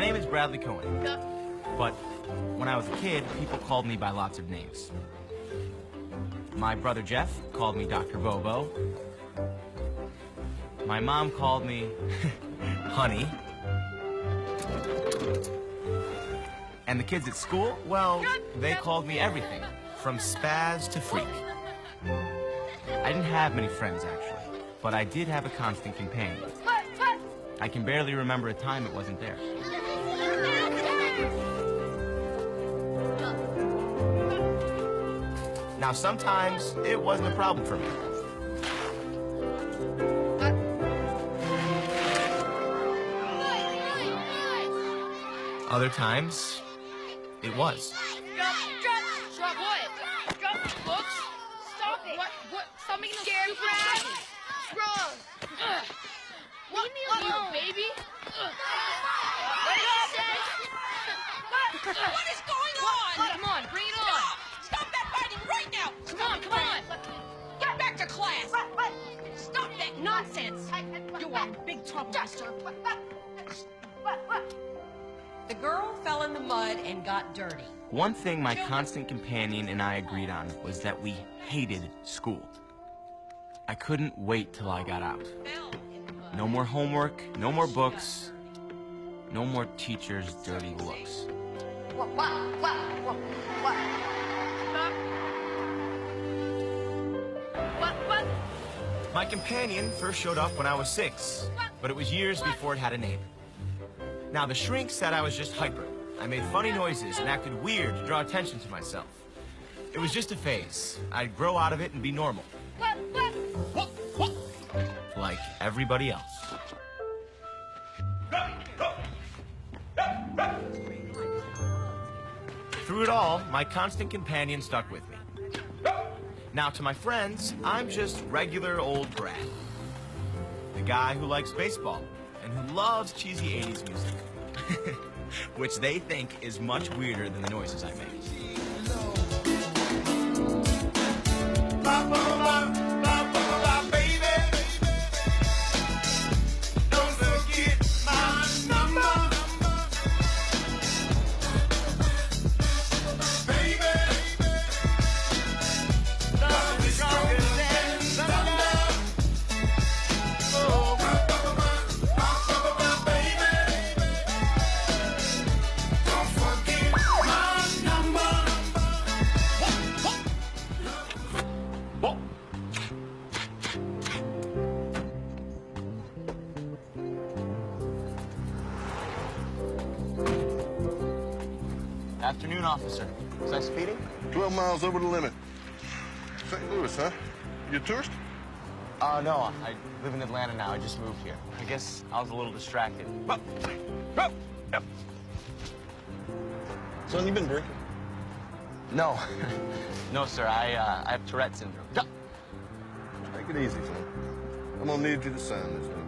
My name is Bradley Cohen, but when I was a kid, people called me by lots of names. My brother Jeff called me Dr. Bobo. My mom called me Honey. And the kids at school, well, they called me everything, from spaz to freak. I didn't have many friends, actually, but I did have a constant companion. I can barely remember a time it wasn't there. Now, sometimes it wasn't a problem for me. Other times, it was. Drop what? Drop the books. Stop it. What? Stop making us scared, Brad. Wrong. Leave me alone, baby. What did you say? What is going on? Come on, bring it on. Stop that fighting right now! Come on. Get back to class! Stop that nonsense! You are in big trouble, mister. The girl fell in the mud and got dirty. One thing my constant companion and I agreed on was that we hated school. I couldn't wait till I got out. No more homework, no more books, no more teachers' dirty looks. What? My companion first showed up when I was 6, but it was years before it had a name. Now, the shrink said I was just hyper. I made funny noises and acted weird to draw attention to myself. It was just a phase. I'd grow out of it and be normal. Like everybody else. Through it all, my constant companion stuck with me. Now, to my friends, I'm just regular old Brad. The guy who likes baseball and who loves cheesy 80s music. Which they think is much weirder than the noises I make. Afternoon, officer. Was I speeding? 12 miles over the limit. St. Louis, huh? You a tourist? No. I live in Atlanta now. I just moved here. I guess I was a little distracted. Son, you been drinking? No. No, sir. I have Tourette syndrome. Take it easy, son. I'm gonna need you to sign this one.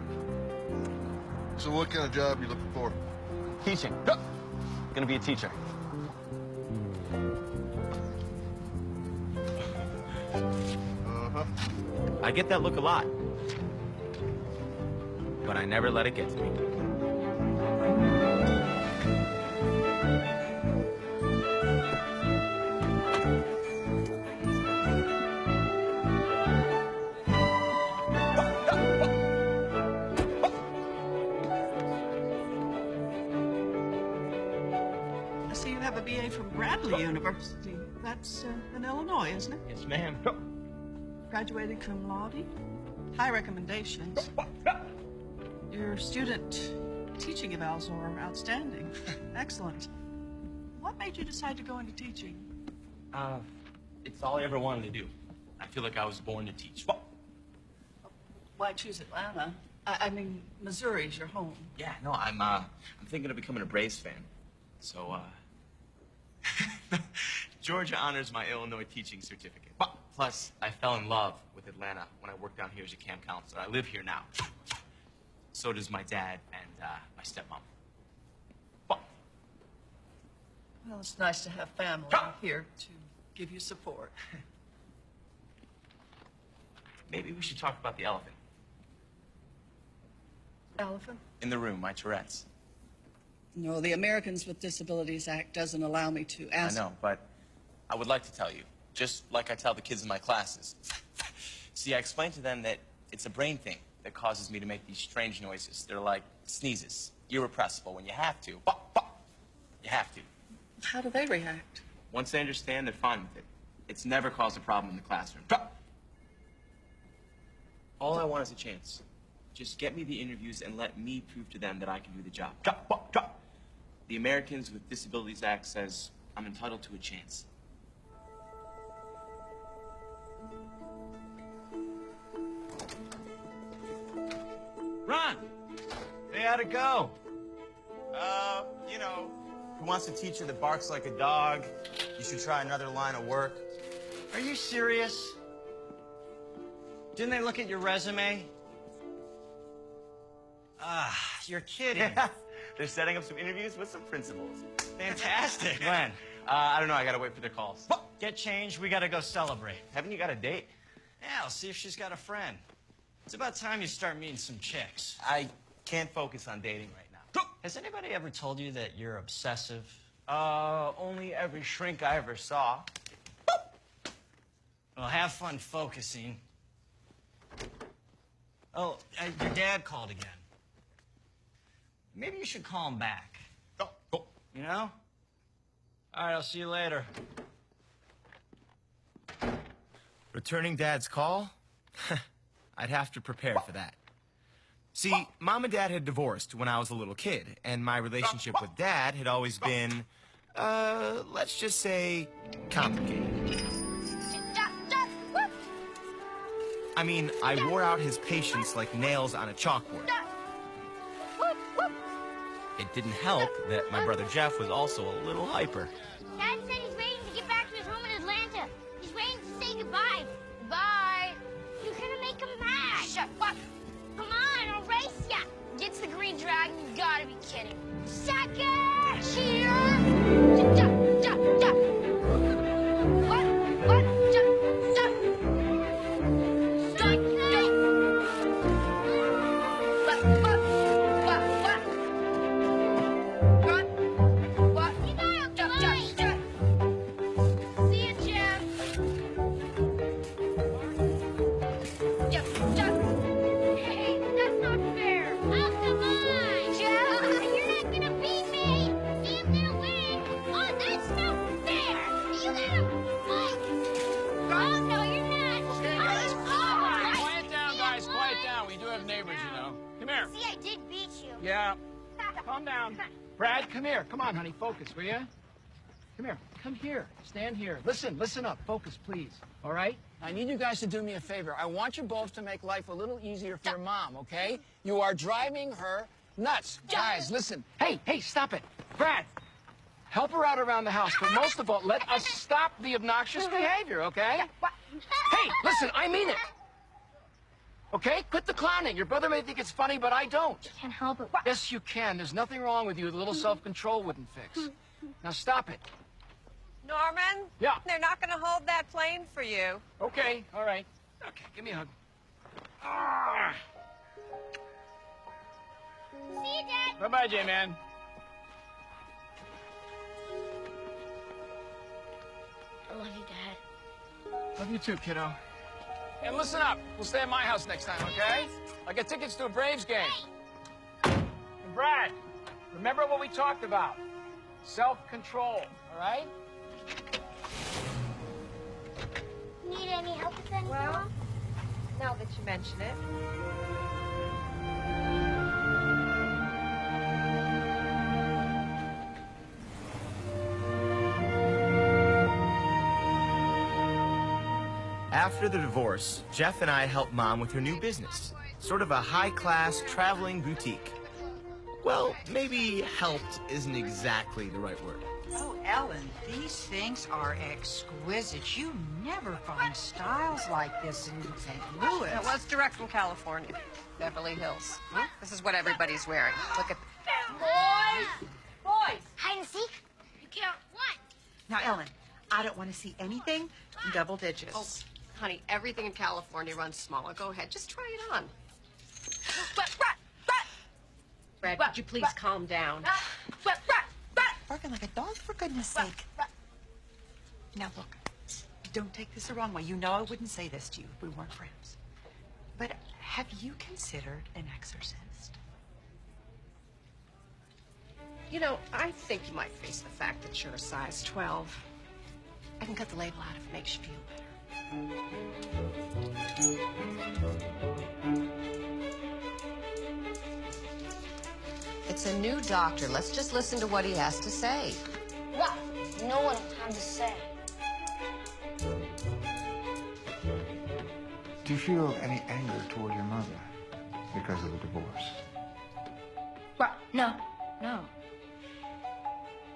So what kind of job you looking for? Teaching. Gonna be a teacher. Uh-huh. I get that look a lot. But I never let it get to me. I see you have a BA from Bradley University. That's in Illinois, isn't it? Yes, ma'am. Graduated cum laude. High recommendations. Your student teaching evals are outstanding. Excellent. What made you decide to go into teaching? It's all I ever wanted to do. I feel like I was born to teach. Why choose Atlanta? I mean, Missouri's your home. Yeah, no, I'm thinking of becoming a Braves fan. So, Georgia honors my Illinois teaching certificate. Plus, I fell in love with Atlanta when I worked down here as a camp counselor. I live here now. So does my dad and my stepmom. Well, it's nice to have family here to give you support. Maybe we should talk about the elephant. Elephant? In the room, my Tourette's. No, the Americans with Disabilities Act doesn't allow me to ask. I know, but I would like to tell you, just like I tell the kids in my classes. See, I explain to them that it's a brain thing that causes me to make these strange noises. They're like sneezes, irrepressible. When you have to, you have to. How do they react? Once they understand, they're fine with it. It's never caused a problem in the classroom. All I want is a chance. Just get me the interviews and let me prove to them that I can do the job. The Americans with Disabilities Act says I'm entitled to a chance. Ron! Hey, how'd it go? You know, who wants a teacher that barks like a dog? You should try another line of work. Are you serious? Didn't they look at your resume? You're kidding. Yeah, they're setting up some interviews with some principals. Fantastic. When? I don't know, I gotta wait for their calls. Get changed, we gotta go celebrate. Haven't you got a date? Yeah, I'll see if she's got a friend. It's about time you start meeting some chicks. I can't focus on dating right now. Has anybody ever told you that you're obsessive? Only every shrink I ever saw. Well, have fun focusing. Oh, your dad called again. Maybe you should call him back. You know? All right, I'll see you later. Returning Dad's call? I'd have to prepare for that. See, Mom and Dad had divorced when I was a little kid, and my relationship with Dad had always been, let's just say, complicated. I mean, I wore out his patience like nails on a chalkboard. It didn't help that my brother Jeff was also a little hyper. Dad said he's waiting to get back to his home in Atlanta. He's waiting to say goodbye. Bye. You're gonna make him mad. Shut up. Come on, I'll race ya. Gets the green dragon, you gotta be kidding. Sucker! Cheer! What? Yeah. Calm down. Brad, come here. Come on, honey. Focus, will you? Come here. Come here. Stand here. Listen up. Focus, please. All right? I need you guys to do me a favor. I want you both to make life a little easier for your mom, okay? You are driving her nuts. Guys, listen. Hey, stop it. Brad, help her out around the house, but most of all, let us stop the obnoxious behavior, okay? Hey, listen, I mean it. Okay? Quit the clowning. Your brother may think it's funny, but I don't. Can't help it. Yes, you can. There's nothing wrong with you. A little self-control wouldn't fix. Now stop it. Norman? Yeah? They're not going to hold that plane for you. Okay, all right. Okay, give me a hug. Ah. See you, Dad. Bye-bye, J-Man. I love you, Dad. Love you too, kiddo. And listen up. We'll stay at my house next time, okay? I get tickets to a Braves game. And Brad, remember what we talked about. Self-control, all right? Need any help with anything? Well, now that you mention it. After the divorce, Jeff and I helped Mom with her new business, sort of a high-class traveling boutique. Well, maybe helped isn't exactly the right word. Oh, Ellen, these things are exquisite. You never find styles like this in St. Louis. It was direct from California, Beverly Hills. This is what everybody's wearing. Look at boys! Hide and seek? You count one. Now, Ellen, I don't want to see anything in double digits. Oh, honey, everything in California runs smaller. Go ahead, just try it on. Brad, could you please calm down? Barking like a dog, for goodness sake. Now look, don't take this the wrong way. You know I wouldn't say this to you if we weren't friends. But have you considered an exorcist? You know, I think you might face the fact that you're a size 12. I can cut the label out if it makes you feel better. It's a new doctor. Let's just listen to what he has to say. What? No one has to say. Do you feel any anger toward your mother because of the divorce? What? No. No.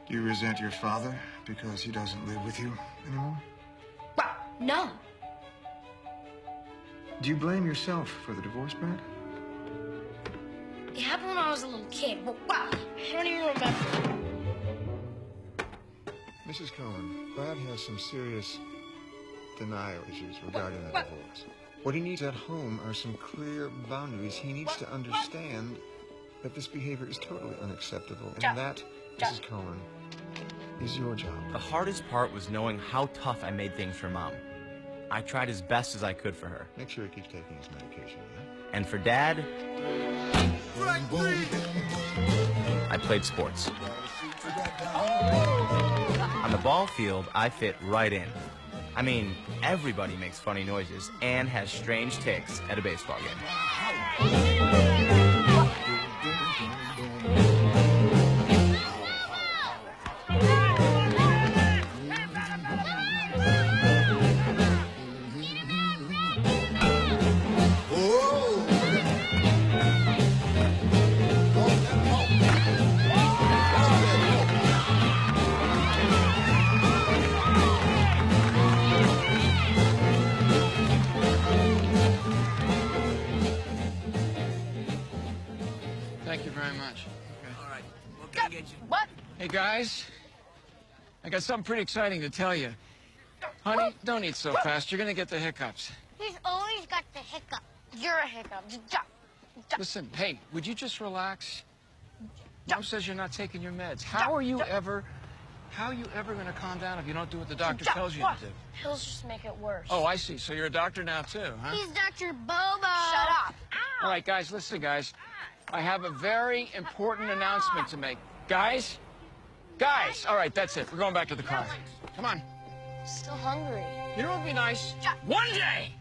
Do you resent your father because he doesn't live with you anymore? What? No. Do you blame yourself for the divorce, Brad? It happened when I was a little kid. But wow, I don't even remember. Mrs. Cohen, Brad has some serious denial issues regarding the divorce. What he needs at home are some clear boundaries. He needs to understand that this behavior is totally unacceptable. And that, Mrs. Cohen, is your job. The hardest part was knowing how tough I made things for Mom. I tried as best as I could for her. Make sure he keeps taking his medication, yeah? And for Dad, I played sports. On the ball field, I fit right in. I mean, everybody makes funny noises and has strange tics at a baseball game. Thank you very much. All right. What can I get you? What? Hey, guys. I got something pretty exciting to tell you. Honey, don't eat so fast. You're gonna get the hiccups. He's always got the hiccup. You're a hiccup. Listen, hey, would you just relax? Mom says you're not taking your meds. How are you ever gonna calm down if you don't do what the doctor tells you to do? He'll just make it worse. Oh, I see. So you're a doctor now, too, huh? He's Dr. Bobo. Shut up. All right, guys, listen, guys. I have a very important announcement to make. Guys? Guys! All right, that's it. We're going back to the car. Come on. Still hungry. You know what would be nice? One day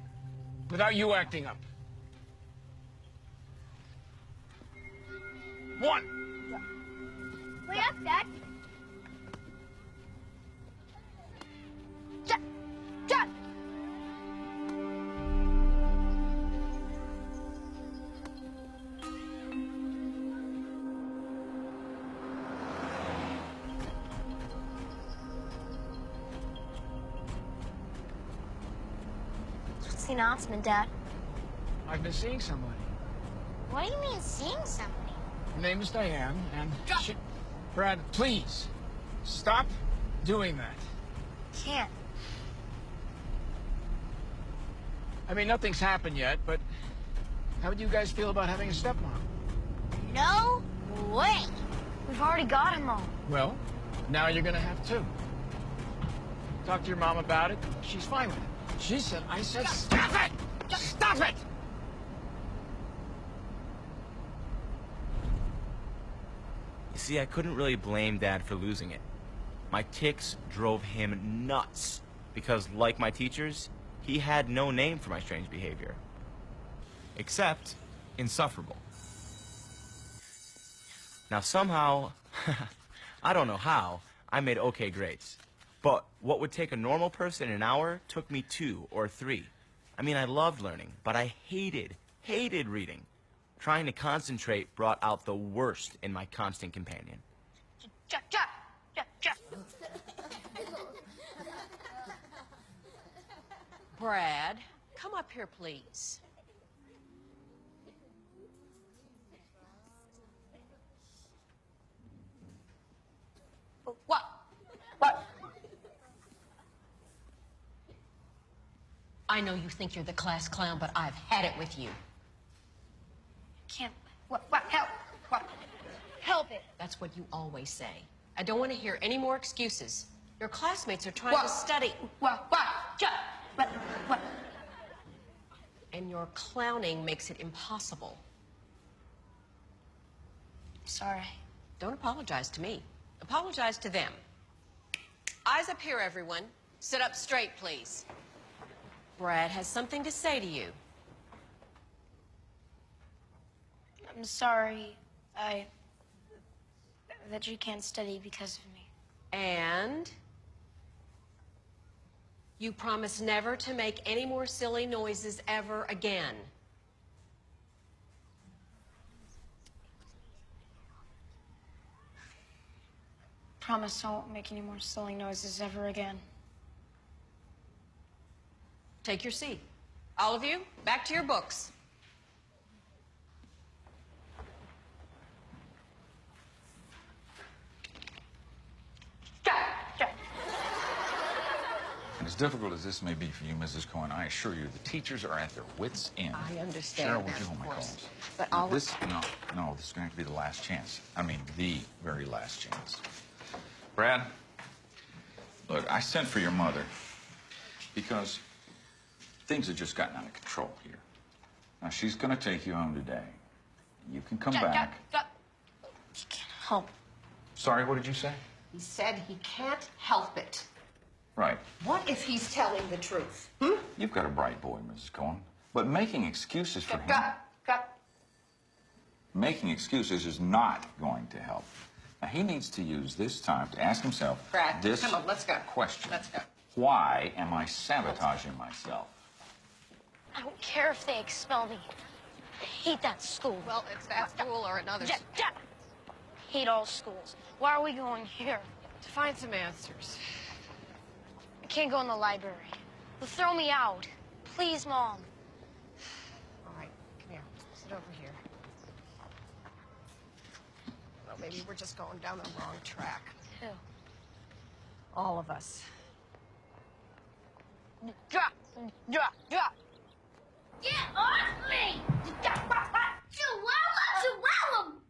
without you acting up. One. Wait up, Dad. Dad. What's the announcement, Dad? I've been seeing somebody. What do you mean seeing somebody? Her name is Diane, and she... Brad, please, stop doing that. Can't. I mean, nothing's happened yet, but how would you guys feel about having a stepmom? No way. We've already got him all. Well, now you're gonna have two. Talk to your mom about it. She's fine with it. She said, I said, stop it! Stop it! You see, I couldn't really blame Dad for losing it. My tics drove him nuts because, like my teachers, he had no name for my strange behavior. Except insufferable. Now somehow, I don't know how, I made okay grades. But what would take a normal person an hour took me 2 or 3. I mean, I loved learning, but I hated reading. Trying to concentrate brought out the worst in my constant companion. Brad, come up here, please. What? I know you think you're the class clown, but I've had it with you. Can't. What? Help. What? help it. That's what you always say. I don't want to hear any more excuses. Your classmates are trying to study. What? And your clowning makes it impossible. Sorry. Don't apologize to me. Apologize to them. Eyes up here, everyone. Sit up straight, please. Brad has something to say to you. I'm sorry. That you can't study because of me. And you promise never to make any more silly noises ever again. Promise I won't make any more silly noises ever again. Take your seat. All of you, back to your books. And as difficult as this may be for you, Mrs. Cohen, I assure you the teachers are at their wits' end. I understand Cheryl, would that, you of hold my course. calls? But I'll... This is going to be the last chance. I mean, the very last chance. Brad, look, I sent for your mother because things have just gotten out of control here. Now, she's going to take you home today. You can come back. You can't help. Sorry, what did you say? He said he can't help it. Right. What if he's telling the truth? You've got a bright boy, Mrs. Cohen. But making excuses for him... Making excuses is not going to help. Now, he needs to use this time to ask himself Brad, this come on, let's go. question. Let's go. Why am I sabotaging myself? I don't care if they expel me. I hate that school. Well, it's that school or another. Hate all schools. Why are we going here? To find some answers. I can't go in the library. They'll throw me out. Please, Mom. All right, come here. Sit over here. Well, maybe we're just going down the wrong track. Who? All of us. Drop. Get off me! Chihuahua!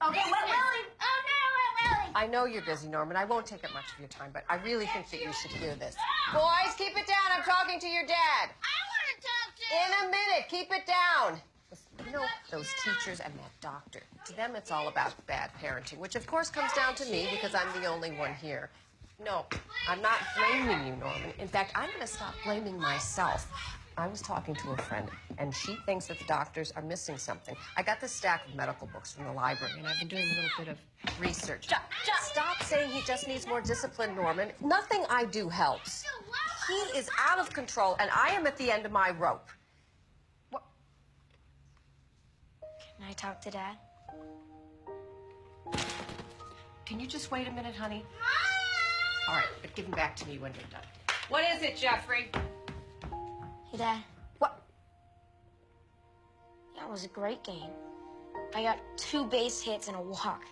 Okay, Willie. Oh, no, Willie. I know you're busy, Norman. I won't take up much of your time, but I really think that you should hear this. Boys, keep it down. I'm talking to your dad. I want to talk to In a minute. Keep it down. You know, those teachers and that doctor, to them it's all about bad parenting, which of course comes down to me because I'm the only one here. No, I'm not blaming you, Norman. In fact, I'm going to stop blaming myself. I was talking to a friend, and she thinks that the doctors are missing something. I got this stack of medical books from the library, and I've been doing a little bit of research. Stop saying he just needs more discipline, Norman. Nothing I do helps. He is out of control, and I am at the end of my rope. What? Can I talk to Dad? Can you just wait a minute, honey? All right, but give him back to me when you're done. What is it, Jeffrey? Hey, Dad. What? That was a great game. I got 2 base hits and a walk.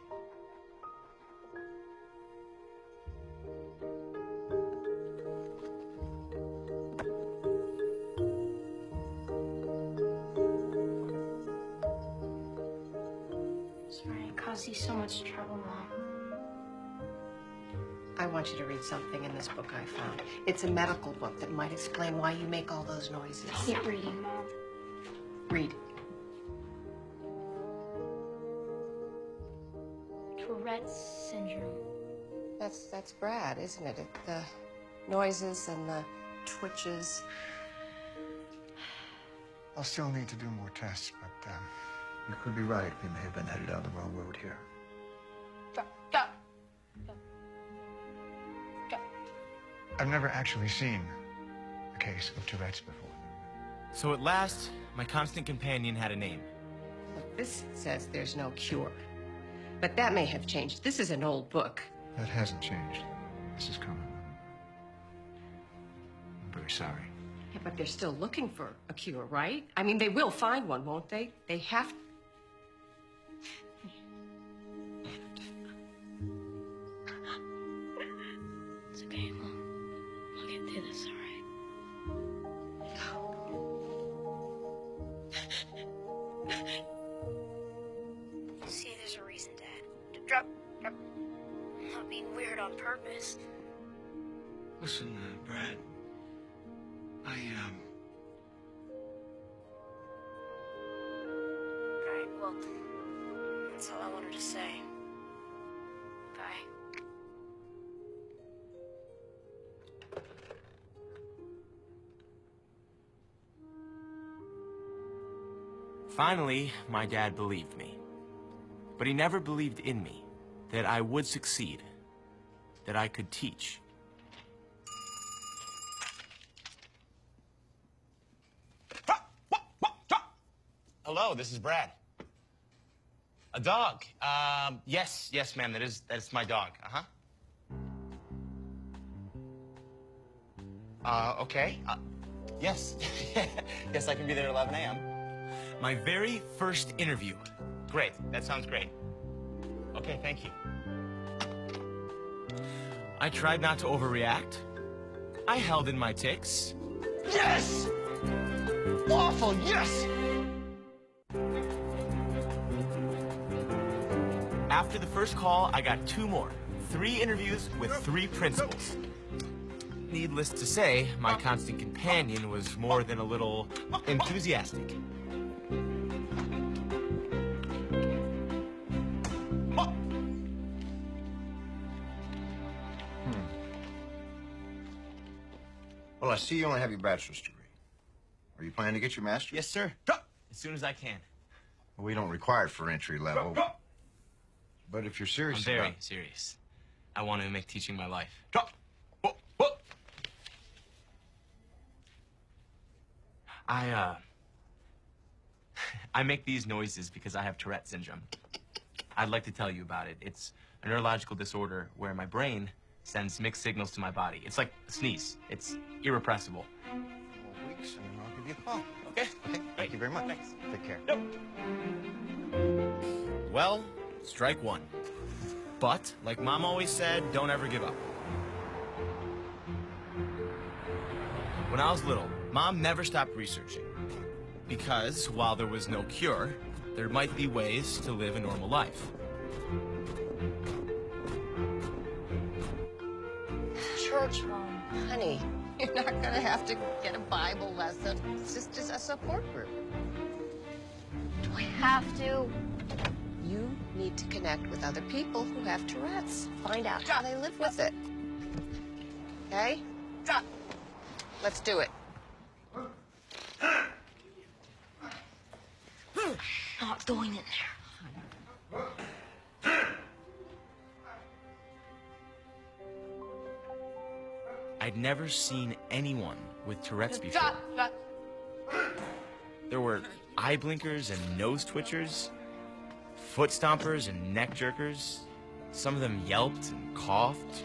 Sorry I caused you so much trouble, Mom. I want you to read something in this book I found. It's a medical book that might explain why you make all those noises. I hate reading, Mom. Read. Tourette's syndrome. That's Brad, isn't it? The noises and the twitches. I'll still need to do more tests, but you could be right. We may have been headed down the wrong road here. I've never actually seen a case of Tourette's before. So at last, my constant companion had a name. Look, this says there's no cure. But that may have changed. This is an old book. That hasn't changed, Mrs. Cohen. I'm very sorry. Yeah, but they're still looking for a cure, right? I mean, they will find one, won't they? They have to. It's okay, Mom. I'll get through this, all right? See, there's a reason, Dad. Drop. I'm not being weird on purpose. Listen, Brad. Alright, well, that's all I wanted to say. Bye. Finally, my dad believed me. But he never believed in me, that I would succeed, that I could teach. Hello, this is Brad. A dog. Yes, ma'am, that's my dog. Okay. Yes. Yes, I can be there at 11 a.m. My very first interview. Great, that sounds great. Okay, thank you. I tried not to overreact. I held in my tics. Yes! Awful, yes! After the first call, I got 2 more. 3 interviews with 3 principals. Needless to say, my constant companion was more than a little enthusiastic. Well, I see you only have your bachelor's degree. Are you planning to get your master's? Yes, sir. As soon as I can. Well, we don't require it for entry level. But if you're serious I'm about very serious. I want to make teaching my life. I make these noises because I have Tourette syndrome. I'd like to tell you about it. It's a neurological disorder where my brain sends mixed signals to my body. It's like a sneeze. It's irrepressible. 4 weeks, and I'll give you a call. Okay. Okay, thank you very much. Thanks. Take care. Yep. Well, strike 1. But, like Mom always said, don't ever give up. When I was little, Mom never stopped researching. Because, while there was no cure, there might be ways to live a normal life. Church, Mom. Honey, you're not gonna have to get a Bible lesson. It's just a support group. Do I have to? You need to connect with other people who have Tourette's. Find out how they live with it. Okay? Let's do it. Not going in there. I'd never seen anyone with Tourette's before. There were eye blinkers and nose twitchers, foot stompers and neck jerkers. Some of them yelped and coughed.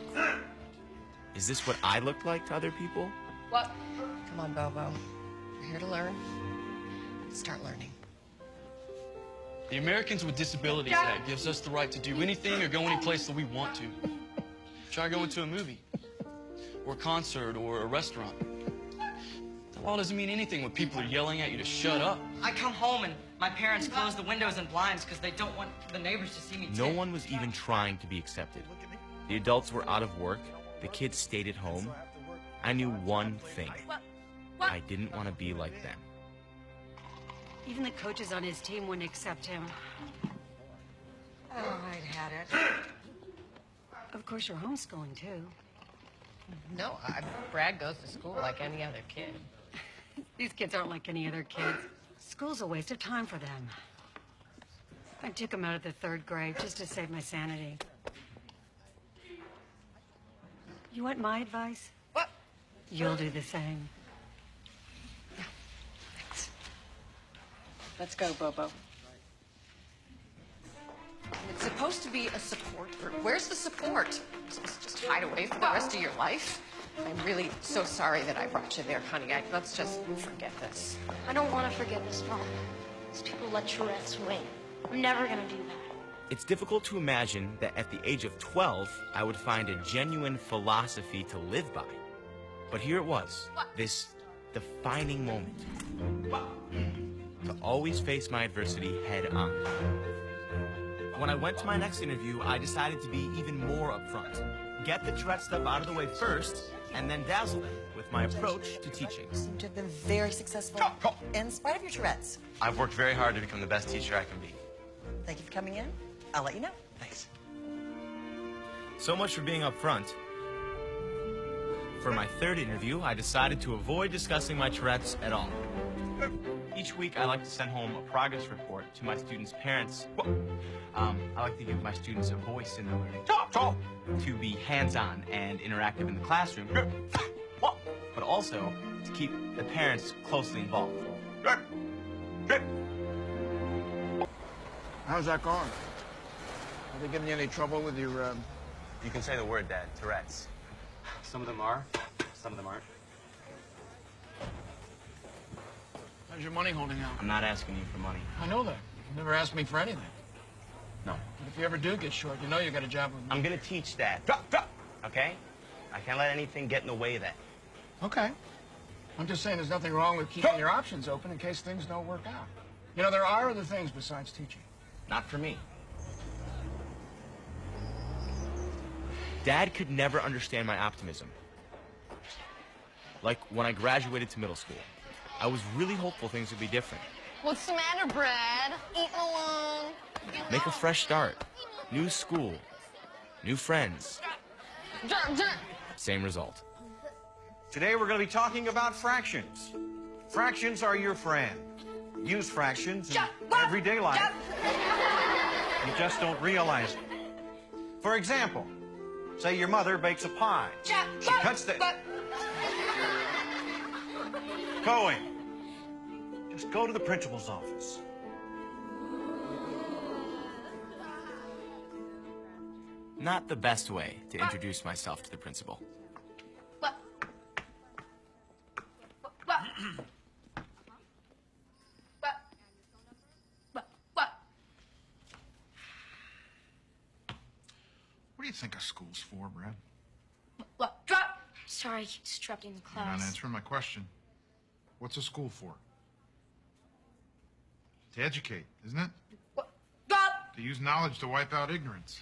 Is this what I looked like to other people? What? Come on, Bobo. You're here to learn. Start learning. The Americans with Disabilities Act gives us the right to do anything or go any place that we want to. Try going to a movie, or a concert, or a restaurant. The law doesn't mean anything when people are yelling at you to shut up. I come home and my parents close the windows and blinds because they don't want the neighbors to see me No one was even trying to be accepted. The adults were out of work. The kids stayed at home. I knew one thing. I didn't want to be like them. Even the coaches on his team wouldn't accept him. Oh, I'd had it. Of course, you're homeschooling, too. No, Brad goes to school like any other kid. These kids aren't like any other kids. School's a waste of time for them. I took them out of the 3rd grade just to save my sanity. You want my advice? What? You'll do the same. Yeah, thanks. Let's go, Bobo. It's supposed to be a support group. Where's the support? Just hide away for the rest of your life? I'm really so sorry that I brought you there, honey. Let's just forget this. I don't want to forget this, Mom. These people let Tourette's win. I'm never gonna do that. It's difficult to imagine that at the age of 12, I would find a genuine philosophy to live by. But here it was, this defining moment. To always face my adversity head on. When I went to my next interview, I decided to be even more upfront. Get the Tourette stuff out of the way first, and then dazzle them with my approach to teaching. You seem to have been very successful in spite of your Tourette's. I've worked very hard to become the best teacher I can be. Thank you for coming in. I'll let you know. Thanks. So much for being upfront. For my third interview, I decided to avoid discussing my Tourette's at all. Each week, I like to send home a progress report to my students' parents. I like to give my students a voice in their learning. To be hands-on and interactive in the classroom. But also to keep the parents closely involved. How's that going? Are they giving you any trouble with your, You can say the word, Dad. Tourette's. Some of them are, some of them aren't. How's your money holding out? I'm not asking you for money. I know that. You've never asked me for anything. No. But if you ever do get short, you know you got a job with me. I'm gonna teach, Dad. Okay? I can't let anything get in the way of that. Okay. I'm just saying there's nothing wrong with keeping your options open in case things don't work out. You know, there are other things besides teaching. Not for me. Dad could never understand my optimism. Like when I graduated to middle school, I was really hopeful things would be different. What's the matter, Brad? Eating alone? Make a fresh start. New school. New friends. Same result. Today we're going to be talking about fractions. Fractions are your friend. Use fractions in everyday life. You just don't realize it. For example, say your mother bakes a pie. She cuts the... Cohen, just go to the principal's office. Not the best way to introduce myself to the principal. What do you think a school's for, Brad? What? Drop! Sorry, I keep disrupting the You're not class. answering my question. What's a school for? To educate, isn't it? Drop! To use knowledge to wipe out ignorance.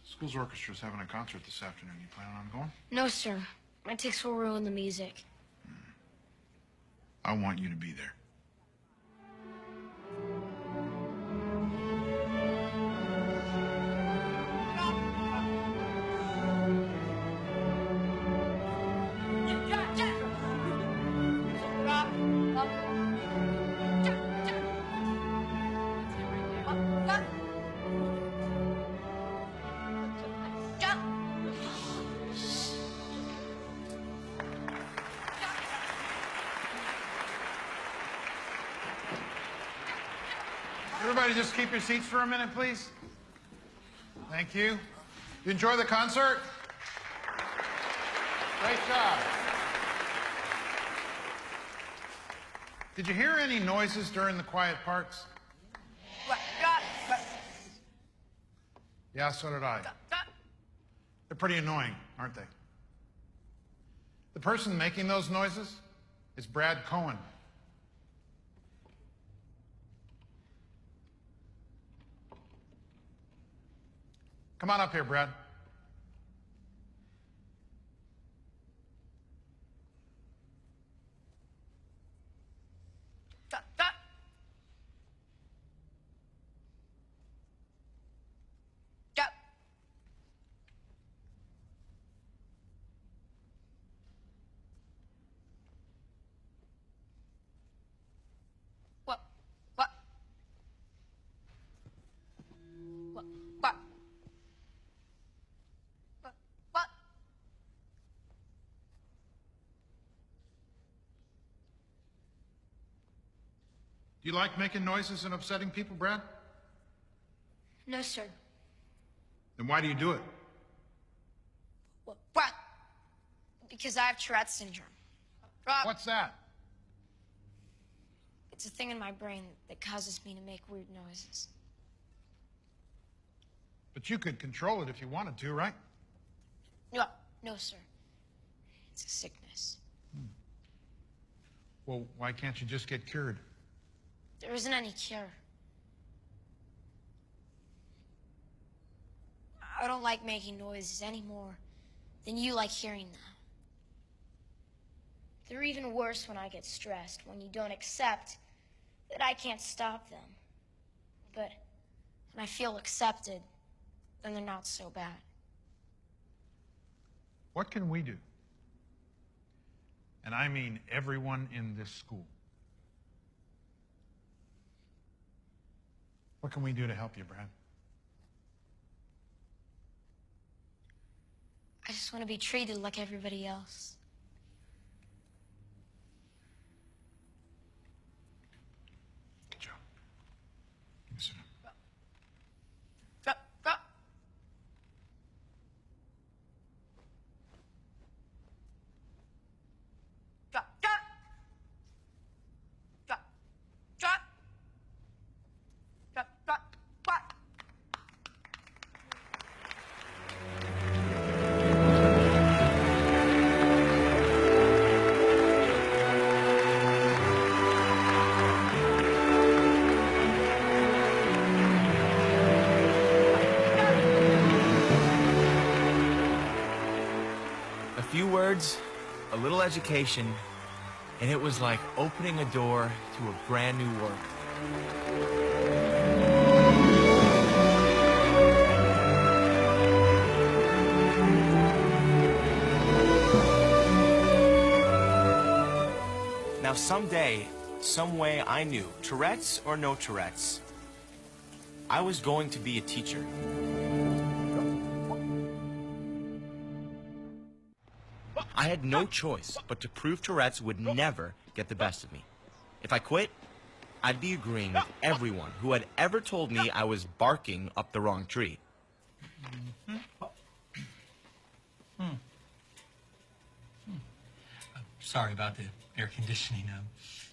School's orchestra's having a concert this afternoon. You planning on going? No, sir. My ticks will ruin the music. I want you to be there. Everybody just keep your seats for a minute, please. Thank you. You enjoy the concert? Great job. Did you hear any noises during the quiet parts? Yeah, so did I. They're pretty annoying, aren't they? The person making those noises is Brad Cohen. Come on up here, Brad. Do you like making noises and upsetting people, Brad? No, sir. Then why do you do it? What? Because I have Tourette's syndrome. Rob, What's that? it's a thing in my brain that causes me to make weird noises. But you could control it if you wanted to, right? No, sir. It's a sickness. Well, why can't you just get cured? There isn't any cure. I don't like making noises any more than you like hearing them. They're even worse when I get stressed, when you don't accept that I can't stop them. But when I feel accepted, then they're not so bad. What can we do? And I mean everyone in this school. What can we do to help you, Brad? I just want to be treated like everybody else. Good job. Give me some. A few words, a little education, and it was like opening a door to a brand new world. Now someday, some way I knew, Tourette's or no Tourette's, I was going to be a teacher. I had no choice but to prove Tourette's would never get the best of me. If I quit, I'd be agreeing with everyone who had ever told me I was barking up the wrong tree. Sorry about the air conditioning.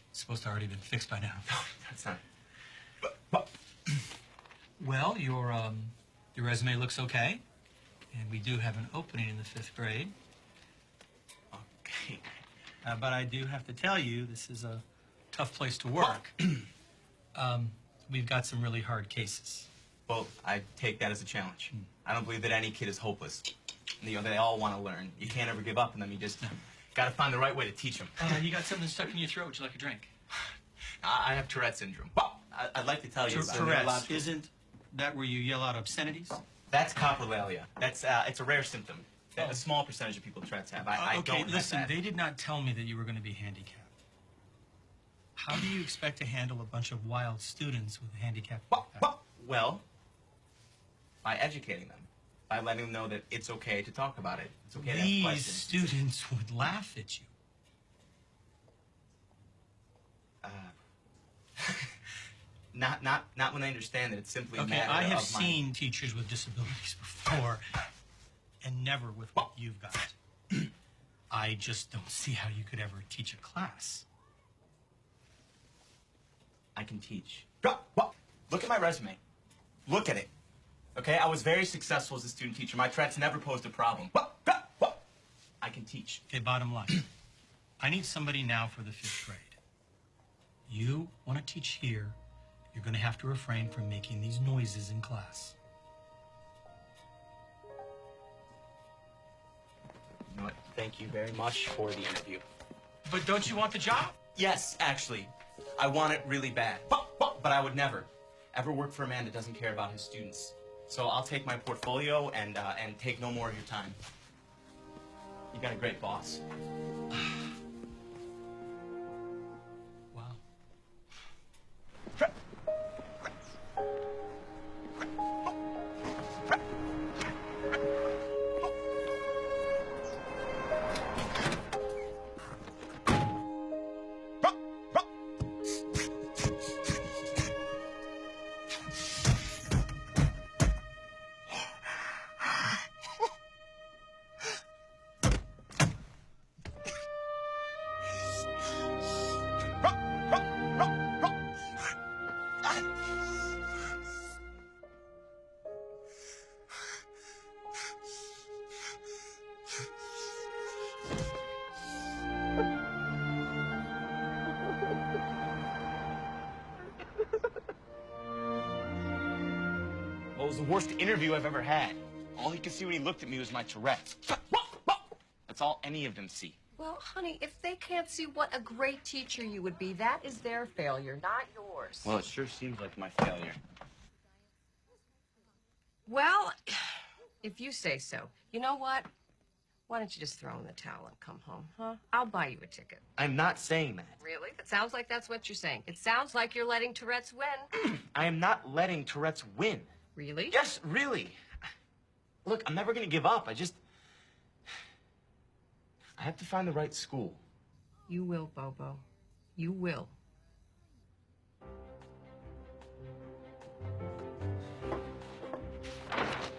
It's supposed to already been fixed by now. That's not... Well, your resume looks okay, and we do have an opening in the 5th grade. Okay. But I do have to tell you, this is a tough place to work. We've got some really hard cases. Well, I take that as a challenge. I don't believe that any kid is hopeless. You know, they all want to learn. You can't ever give up on them. You just got to find the right way to teach them. You got something stuck in your throat. Would you like a drink? I have Tourette's syndrome. I'd like to tell you. Tourette's, isn't that where you yell out obscenities? That's coprolalia. That's it's a rare symptom. A small percentage of people with Tourette's have. I Okay, don't listen, have that. they did not tell me that you were going to be handicapped. How do you expect to handle a bunch of wild students with a handicap? Well, by educating them, by letting them know that it's okay to talk about it. It's okay to These have questions. students would laugh at you. Not when they understand that it's simply a Okay, matter I have of my... seen teachers with disabilities before, and never with what you've got. I just don't see how you could ever teach a class. I can teach. Look at my resume. Look at it. Okay, I was very successful as a student teacher. My Tourette's never posed a problem. I can teach. Okay, bottom line. I need somebody now for the 5th grade. You want to teach here, you're going to have to refrain from making these noises in class. You know what? Thank you very much for the interview. But don't you want the job? Yes, actually. I want it really bad. But I would never, ever work for a man that doesn't care about his students. So I'll take my portfolio and take no more of your time. You got a great boss. Wow. It was the worst interview I've ever had. All he could see when he looked at me was my Tourette's. That's all any of them see. Well, honey, if they can't see what a great teacher you would be, that is their failure, not yours. Well, it sure seems like my failure. Well, if you say so. You know what? Why don't you just throw in the towel and come home, huh? I'll buy you a ticket. I'm not saying that. Really? It sounds like that's what you're saying. It sounds like you're letting Tourette's win. I am not letting Tourette's win. Really? Yes, really. Look, I'm never gonna give up. I have to find the right school. You will, Bobo. You will.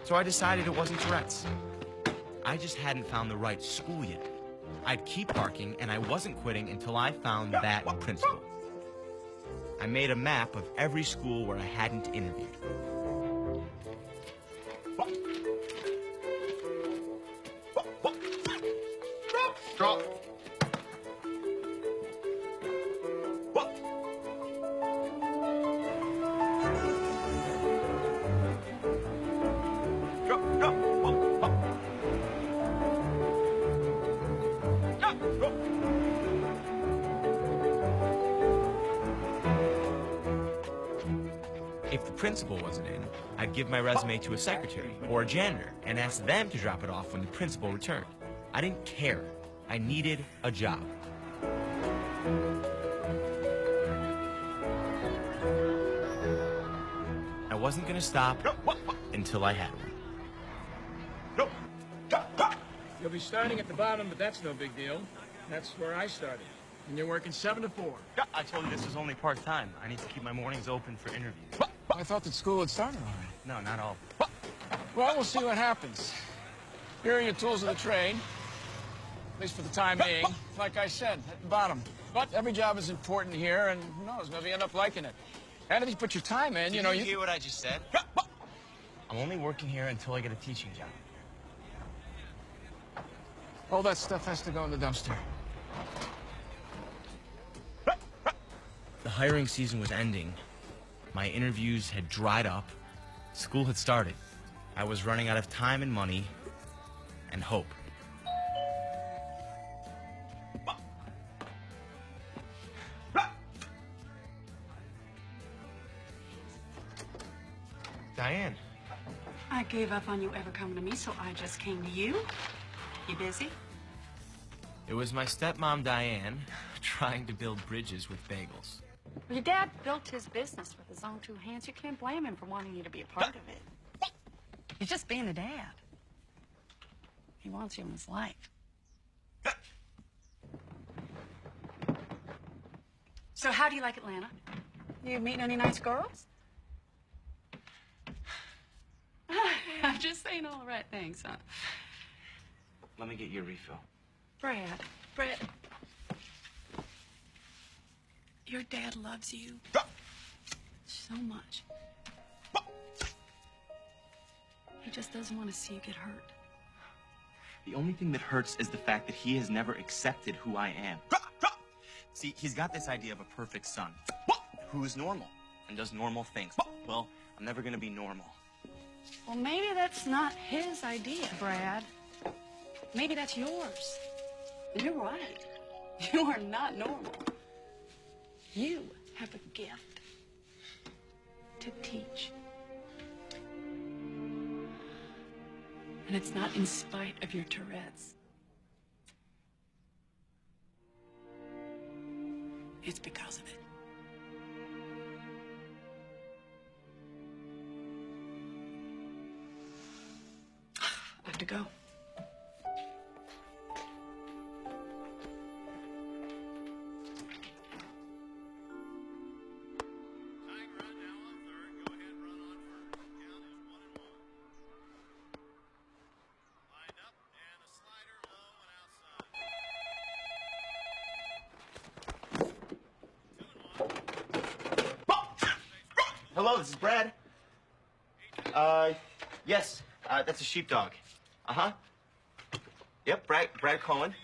So I decided it wasn't Tourette's. I just hadn't found the right school yet. I'd keep barking, and I wasn't quitting until I found that principal. I made a map of every school where I hadn't interviewed. Drop. If the principal wasn't in, I'd give my resume to a secretary or a janitor and ask them to drop it off when the principal returned. I didn't care. I needed a job. I wasn't gonna stop until I had one. You'll be starting at the bottom, but that's no big deal. That's where I started. And you're working 7 to 4. I told you this was only part-time. I need to keep my mornings open for interviews. I thought that school had started already. No, not all. Well, we'll see what happens. Here are your tools of the trade. At least for the time being. Like I said, at the bottom. But every job is important here, and who knows, maybe you end up liking it. And if you put your time in, you know, Did you hear what I just said? I'm only working here until I get a teaching job. All that stuff has to go in the dumpster. The hiring season was ending. My interviews had dried up. School had started. I was running out of time and money and hope. Diane. I gave up on you ever coming to me, so I just came to you. You busy? It was my stepmom, Diane, trying to build bridges with bagels. Well, your dad built his business with his own 2 hands. You can't blame him for wanting you to be a part of it. He's just being a dad. He wants you in his life. So how do you like Atlanta? You meeting any nice girls? I'm just saying all the right things, huh? Let me get you a refill. Brad, your dad loves you so much. He just doesn't want to see you get hurt. The only thing that hurts is the fact that he has never accepted who I am. See, he's got this idea of a perfect son who is normal and does normal things. Well, I'm never gonna be normal. Well, maybe that's not his idea, Brad. Maybe that's yours. You're right. You are not normal. You have a gift to teach. And it's not in spite of your Tourette's. It's because of it. I have to go. Hello, this is Brad. Yes, that's a sheepdog. Uh-huh. Yep, Brad Cohen.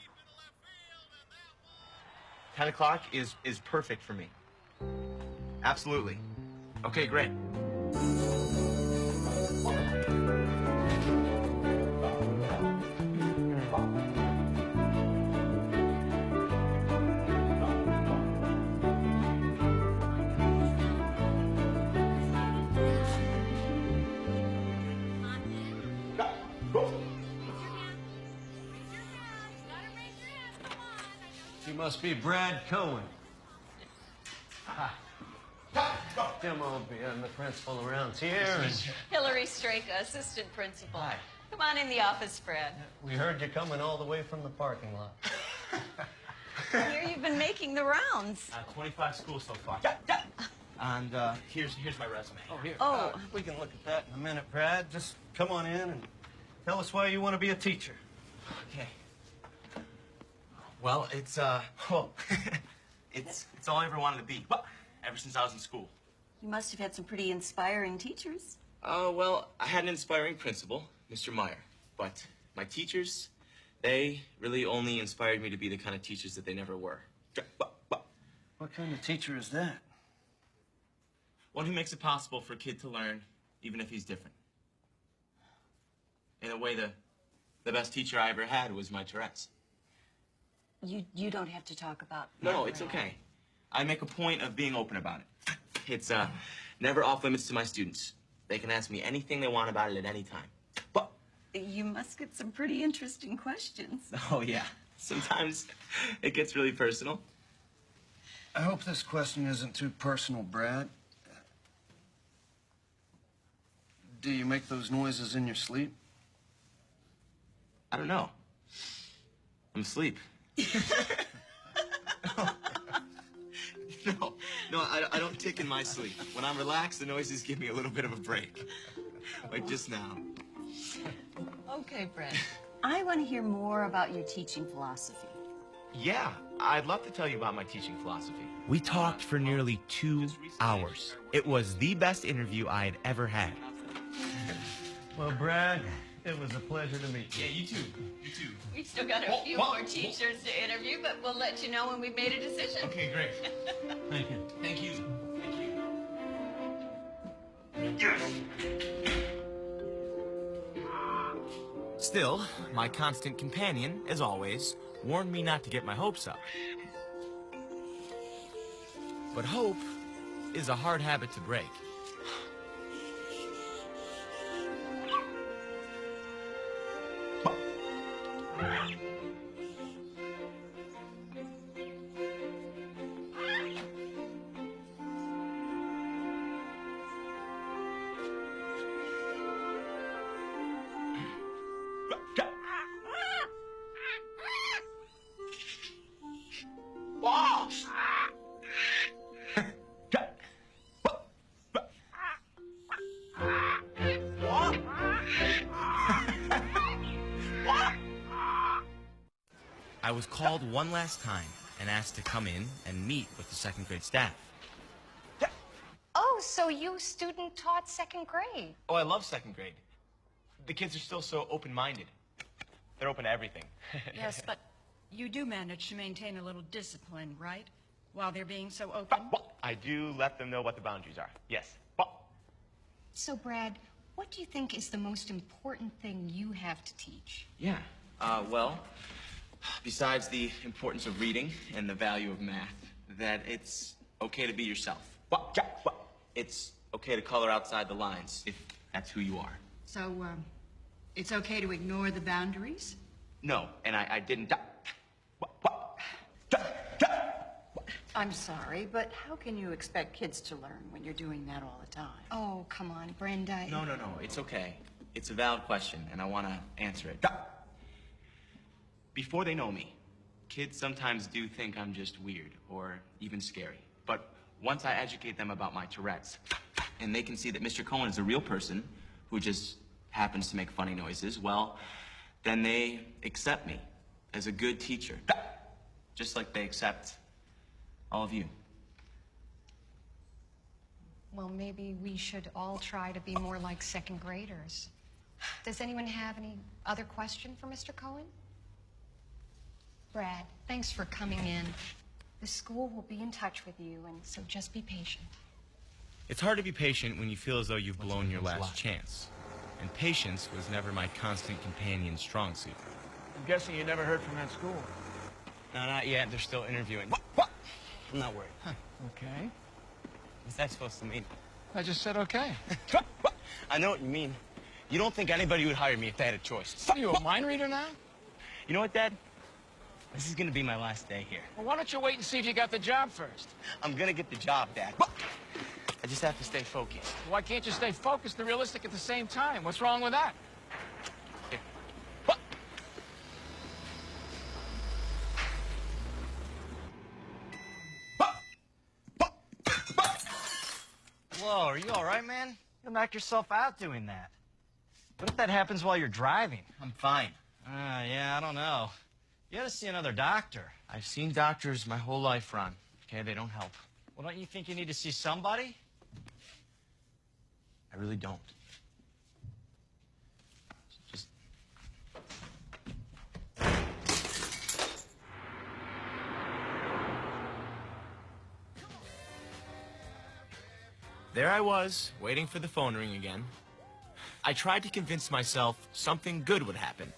10 o'clock is perfect for me. Absolutely. Okay, great. You must be Brad Cohen. Jim will be the principal around here. And Hillary Straka, assistant principal. Hi. Come on in the office, Fred. we heard you coming all the way from the parking lot. I hear you've been making the rounds. 25 schools so far. And here's my resume. Oh, here. Oh. We can look at that in a minute, Brad. Just come on in and tell us why you want to be a teacher. Okay. Well, it's it's all I ever wanted to be. Ever since I was in school. You must have had some pretty inspiring teachers. Well, I had an inspiring principal, Mr. Meyer. But my teachers, they really only inspired me to be the kind of teachers that they never were. What kind of teacher is that? One who makes it possible for a kid to learn, even if he's different. In a way, the best teacher I ever had was my Tourette's. You don't have to talk about No, it's okay. I make a point of being open about it. It's never off limits to my students. They can ask me anything they want about it at any time. But You must get some pretty interesting questions. oh yeah, sometimes it gets really personal. I hope this question isn't too personal, Brad. Do you make those noises in your sleep? I don't know. I'm asleep. No, I don't tick in my sleep. When I'm relaxed, the noises give me a little bit of a break. Like just now. Okay, Brad. I want to hear more about your teaching philosophy. Yeah, I'd love to tell you about my teaching philosophy. We talked for nearly 2 hours. It was the best interview I had ever had. Well, Brad, it was a pleasure to meet you. Yeah, you too. You too. We've still got a few more teachers to interview, but we'll let you know when we've made a decision. Okay, great. Thank you. Thank you. Thank you. Still, my constant companion, as always, warned me not to get my hopes up. But hope is a hard habit to break. I was called one last time and asked to come in and meet with the second grade staff. Oh, so you student taught second grade? Oh, I love second grade. The kids are still so open-minded. They're open to everything. Yes, but you do manage to maintain a little discipline, right? While they're being so open? I do let them know what the boundaries are. Yes. So, Brad, what do you think is the most important thing you have to teach? Yeah. Well, besides the importance of reading and the value of math, that it's okay to be yourself. It's okay to color outside the lines if that's who you are. So, it's okay to ignore the boundaries? No, and I didn't. I'm sorry, but how can you expect kids to learn when you're doing that all the time? Oh, come on, Brenda. No, it's okay. It's a valid question, and I want to answer it. Before they know me, kids sometimes do think I'm just weird or even scary. But once I educate them about my Tourette's, and they can see that Mr. Cohen is a real person who just happens to make funny noises, well, then they accept me as a good teacher, just like they accept all of you. Well, maybe we should all try to be more like second graders. Does anyone have any other question for Mr. Cohen? Brad, thanks for coming in. The school will be in touch with you, and so just be patient. It's hard to be patient when you feel as though you've blown your last chance. And patience was never my constant companion's strong suit. I'm guessing you never heard from that school. No, not yet. They're still interviewing. I'm not worried. Huh. Okay. What's that supposed to mean? I just said okay. I know what you mean. You don't think anybody would hire me if they had a choice. Are you a mind reader now? You know what, Dad? This is gonna be my last day here. Well, why don't you wait and see if you got the job first? I'm gonna get the job, Dad. I just have to stay focused. Why can't you stay focused and realistic at the same time? What's wrong with that? Here. Whoa, are you all right, man? You'll knock yourself out doing that. What if that happens while you're driving? I'm fine. Yeah, I don't know. You gotta see another doctor. I've seen doctors my whole life, Ron. Okay, they don't help. Well, don't you think you need to see somebody? I really don't. Just... There I was, waiting for the phone ring again. I tried to convince myself something good would happen.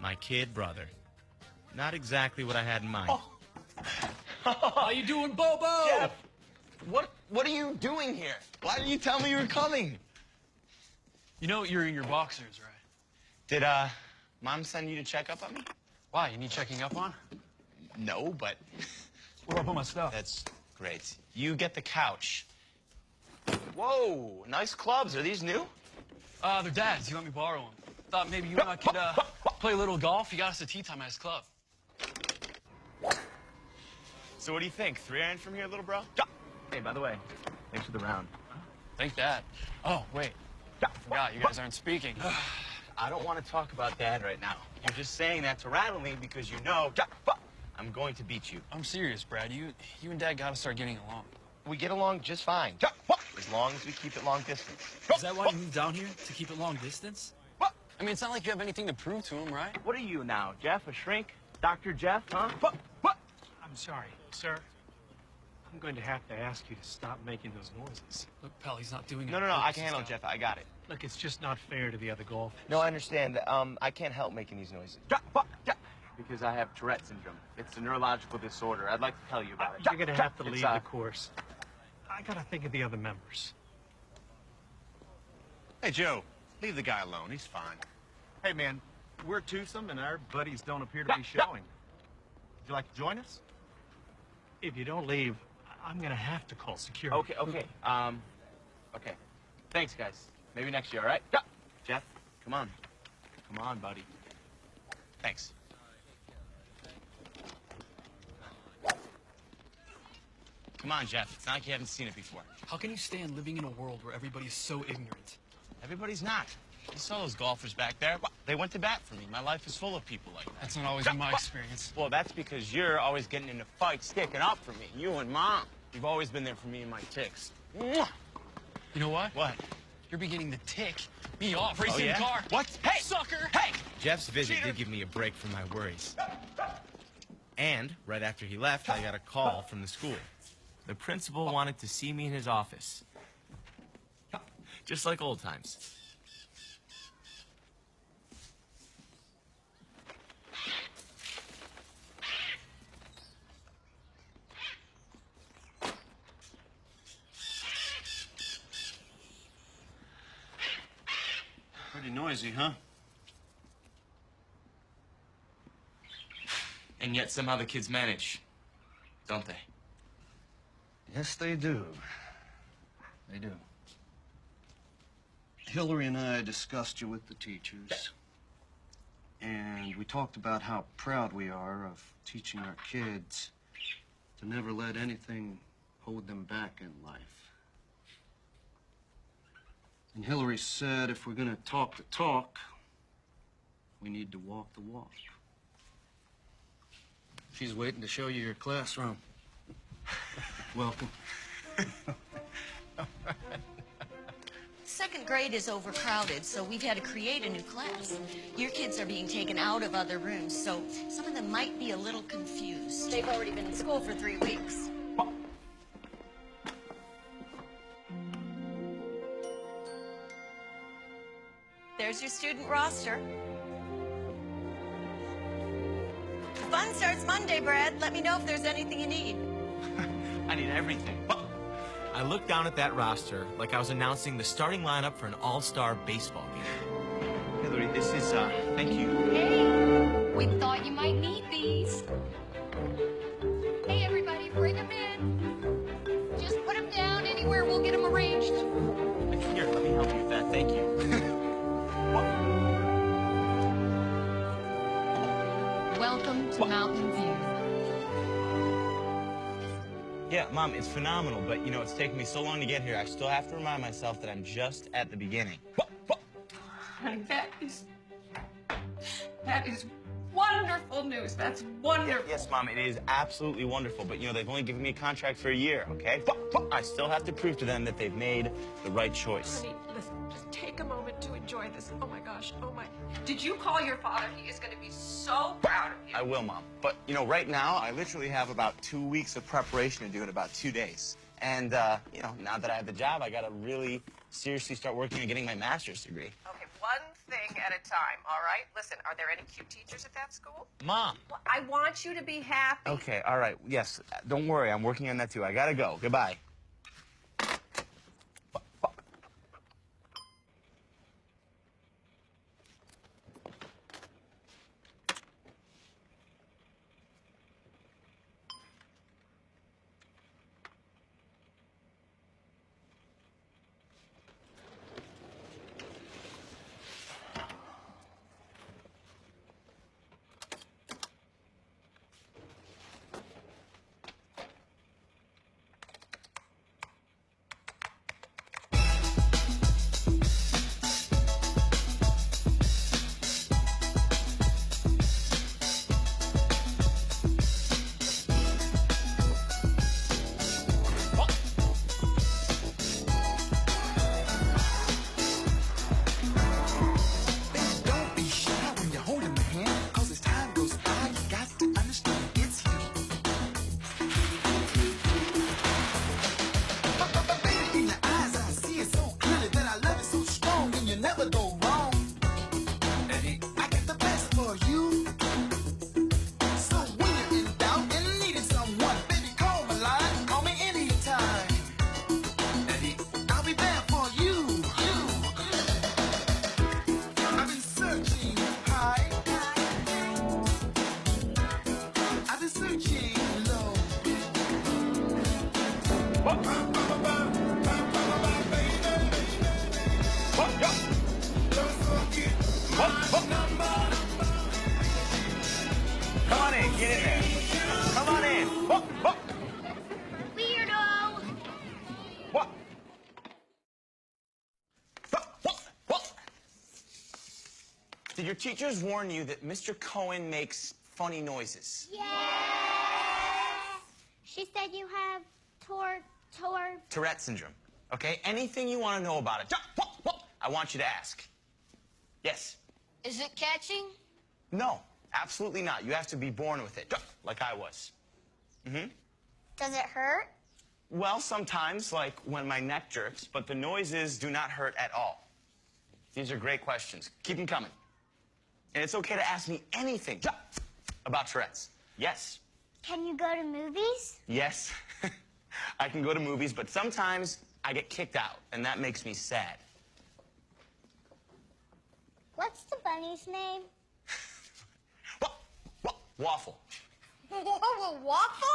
My kid brother. Not exactly what I had in mind. How you doing, Bobo? Jeff, what are you doing here? Why didn't you tell me you were coming? You know you're in your boxers, right? Did Mom send you to check up on me? Why? You need checking up on? No, but... Where do I put my stuff? That's great. You get the couch. Whoa, nice clubs. Are these new? They're Dad's. You let me borrow them. Thought maybe you and I could play a little golf. He got us a tea time at his club. So what do you think? 3-iron from here, little bro? Hey, by the way, thanks for the round. Thank Dad. Oh, wait. I forgot. You guys aren't speaking. I don't want to talk about Dad right now. You're just saying that to rattle me because you know I'm going to beat you. I'm serious, Brad. You and Dad got to start getting along. We get along just fine. As long as we keep it long distance. Is that why you moved down here? To keep it long distance? I mean, it's not like you have anything to prove to him, right? What are you now, Jeff? A shrink? Dr. Jeff, huh? I'm sorry, sir. I'm going to have to ask you to stop making those noises. Look, pal, he's not doing it. No, I can handle it, Jeff. I got it. Look, it's just not fair to the other golfers. No, I understand. I can't help making these noises. Because I have Tourette syndrome. It's a neurological disorder. I'd like to tell you about it. You're going to have to leave the course. I got to think of the other members. Hey, Joe, leave the guy alone. He's fine. Hey, man, we're twosome, and our buddies don't appear to be showing. Would you like to join us? If you don't leave, I'm going to have to call security. Okay. Okay. Thanks, guys. Maybe next year, all right? Jeff, come on. Come on, buddy. Thanks. Come on, Jeff. It's not like you haven't seen it before. How can you stand living in a world where everybody's so ignorant? Everybody's not. You saw those golfers back there? They went to bat for me. My life is full of people like that. That's not always been my experience. Well, that's because you're always getting into fights, sticking up for me. You and Mom. You've always been there for me and my ticks. You know what? What? You're beginning to tick me off. Racing yeah? car. What? Hey! Sucker! Hey! Jeff's visit did give me a break from my worries. And right after he left, I got a call from the school. The principal wanted to see me in his office. Just like old times. Pretty noisy, huh? And yet somehow the kids manage, don't they? Yes, they do. They do. Hillary and I discussed you with the teachers. And we talked about how proud we are of teaching our kids to never let anything hold them back in life. And Hillary said if we're going to talk the talk, we need to walk the walk. She's waiting to show you your classroom. Welcome. Second grade is overcrowded, so we've had to create a new class. Your kids are being taken out of other rooms, so some of them might be a little confused. They've already been in school for 3 weeks. There's your student roster. Fun starts Monday, Brad. Let me know if there's anything you need. I need everything. I looked down at that roster like I was announcing the starting lineup for an all-star baseball game. Hillary, this is, thank you. Hey, we thought you might need these. Hey, everybody, bring them in. Just put them down anywhere. We'll get them arranged. Here, let me help you with that. Thank you. Welcome to Mountain View. Yeah, Mom, it's phenomenal, but, you know, it's taken me so long to get here, I still have to remind myself that I'm just at the beginning. Honey, that is wonderful news. That's wonderful. Yes, Mom, it is absolutely wonderful, but, you know, they've only given me a contract for a year, okay? I still have to prove to them that they've made the right choice. Honey, listen, just take a moment to enjoy this. Oh my gosh, oh my. Did you call your father? He is going to be so proud of you. I will, Mom. But, you know, right now, I literally have about 2 weeks of preparation to do in about 2 days. And, you know, now that I have the job, I got to really seriously start working on getting my master's degree. Okay, one thing at a time, all right? Listen, are there any cute teachers at that school? Mom. Well, I want you to be happy. Okay, all right. Yes, don't worry. I'm working on that, too. I got to go. Goodbye. Come on in, get in there. Come on in. Weirdo! What? Did your teachers warn you that Mr. Cohen makes funny noises? Yes! She said you have Tourette syndrome. Okay? Anything you want to know about it, I want you to ask. Yes? Is it catching? No, absolutely not. You have to be born with it, like I was. Mm-hmm. Does it hurt? Well, sometimes, like when my neck jerks, but the noises do not hurt at all. These are great questions. Keep them coming. And it's okay to ask me anything about Tourette's. Yes. Can you go to movies? Yes. I can go to movies, but sometimes I get kicked out, and that makes me sad. What's the bunny's name? Waffle. Waffle?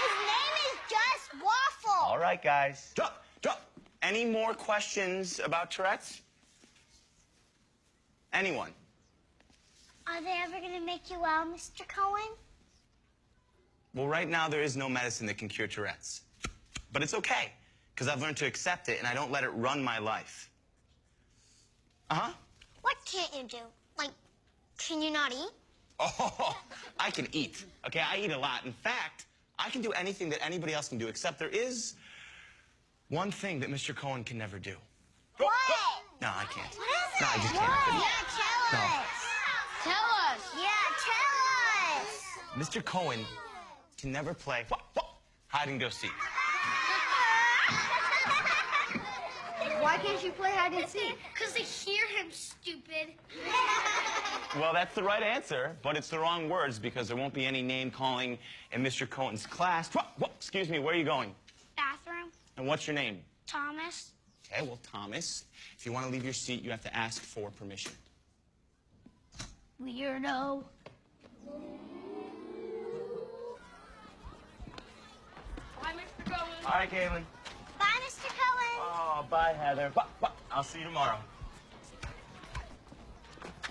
His name is just Waffle. All right, guys. Drop. Any more questions about Tourette's? Anyone? Are they ever going to make you well, Mr. Cohen? Well, right now, there is no medicine that can cure Tourette's. But it's okay, because I've learned to accept it, and I don't let it run my life. Uh-huh. What can't you do? Like, can you not eat? Oh, I can eat. Okay, I eat a lot. In fact, I can do anything that anybody else can do, except there is one thing that Mr. Cohen can never do. What? No, I can't. What is No, I it? just can't. Yeah, tell us. Tell us. Yeah, tell us. Mr. Cohen can never play hide and go seek. Why Why can't you play hide and seek? Because they hear him, stupid. Well, that's the right answer, but it's the wrong words because there won't be any name calling in Mr. Cohen's class. Whoa, excuse me, where are you going? Bathroom. And what's your name? Thomas. Okay, well, Thomas, if you want to leave your seat, you have to ask for permission. Weirdo. Bye, Mr. Cohen. All right, Caitlin. Bye, Mr. Cohen. Oh, bye, Heather. I'll see you tomorrow.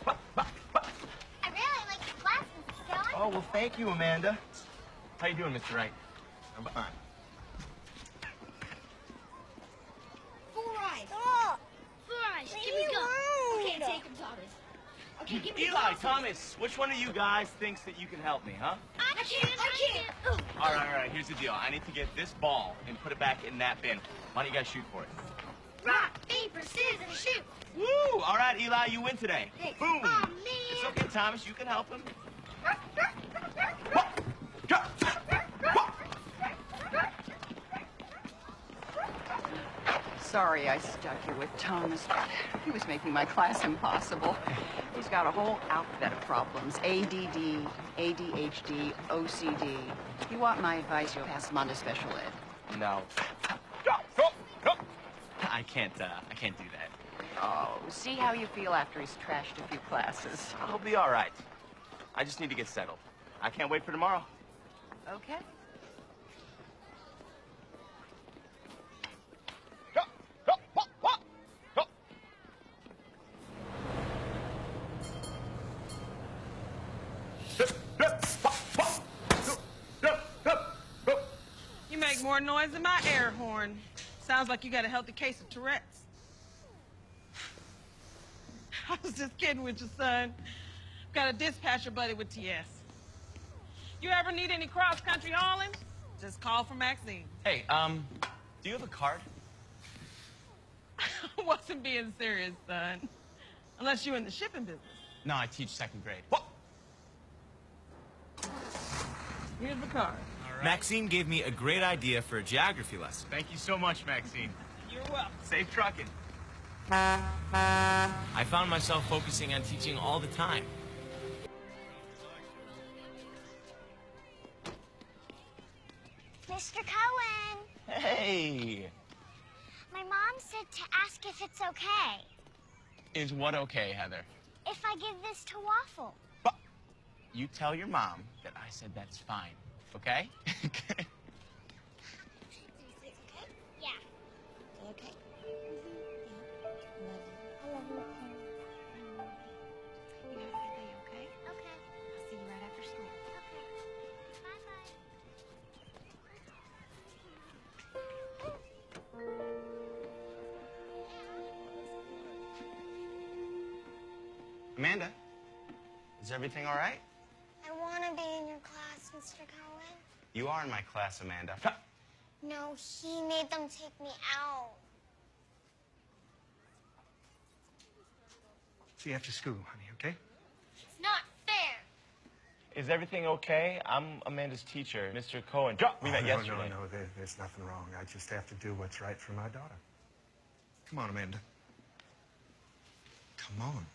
I really like your class, Mr. Cohen. Oh, well, thank you, Amanda. How you doing, Mr. Wright? I'm fine. Full ride. Oh. Full ride. Give me go. Okay, take him, Thomas. Okay, give me Eli, Thomas, which one of you guys thinks that you can help me, huh? I can't. All right, here's the deal. I need to get this ball and put it back in that bin. Why don't you guys shoot for it? Rock, paper, scissors, shoot. Woo! All right, Eli, you win today. Thanks. Boom! Oh, man. It's okay, Thomas, you can help him. Sorry I stuck you with Thomas, but he was making my class impossible. He's got a whole alphabet of problems. ADD, ADHD, OCD. If you want my advice, you'll pass him on to special ed. No. I can't do that. Oh, see how you feel after he's trashed a few classes. I'll be all right. I just need to get settled. I can't wait for tomorrow. Okay. You make more noise than my air horn. Sounds like you got a healthy case of Tourette's. I was just kidding with your son. Got a dispatcher buddy with TS. You ever need any cross-country hauling? Just call for Maxine. Hey, do you have a card? I wasn't being serious, son. Unless you're in the shipping business. No, I teach second grade. Here's the card. Maxine gave me a great idea for a geography lesson. Thank you so much, Maxine. You're welcome. Safe trucking. I found myself focusing on teaching all the time. Mr. Cohen. Hey! My mom said to ask if it's okay. Is what okay, Heather? If I give this to Waffle. You tell your mom that I said that's fine, okay? Yeah. Okay. I love you. You have a good day, okay? Okay. I'll see you right after school. Okay. Bye-bye. Amanda, is everything all right? I want to be in your class, Mr. Cohen. You are in my class, Amanda. No, he made them take me out. See you after school, honey, okay? It's not fair. Is everything okay? I'm Amanda's teacher, Mr. Cohen. We met yesterday. No, there's nothing wrong. I just have to do what's right for my daughter. Come on, Amanda. Come on.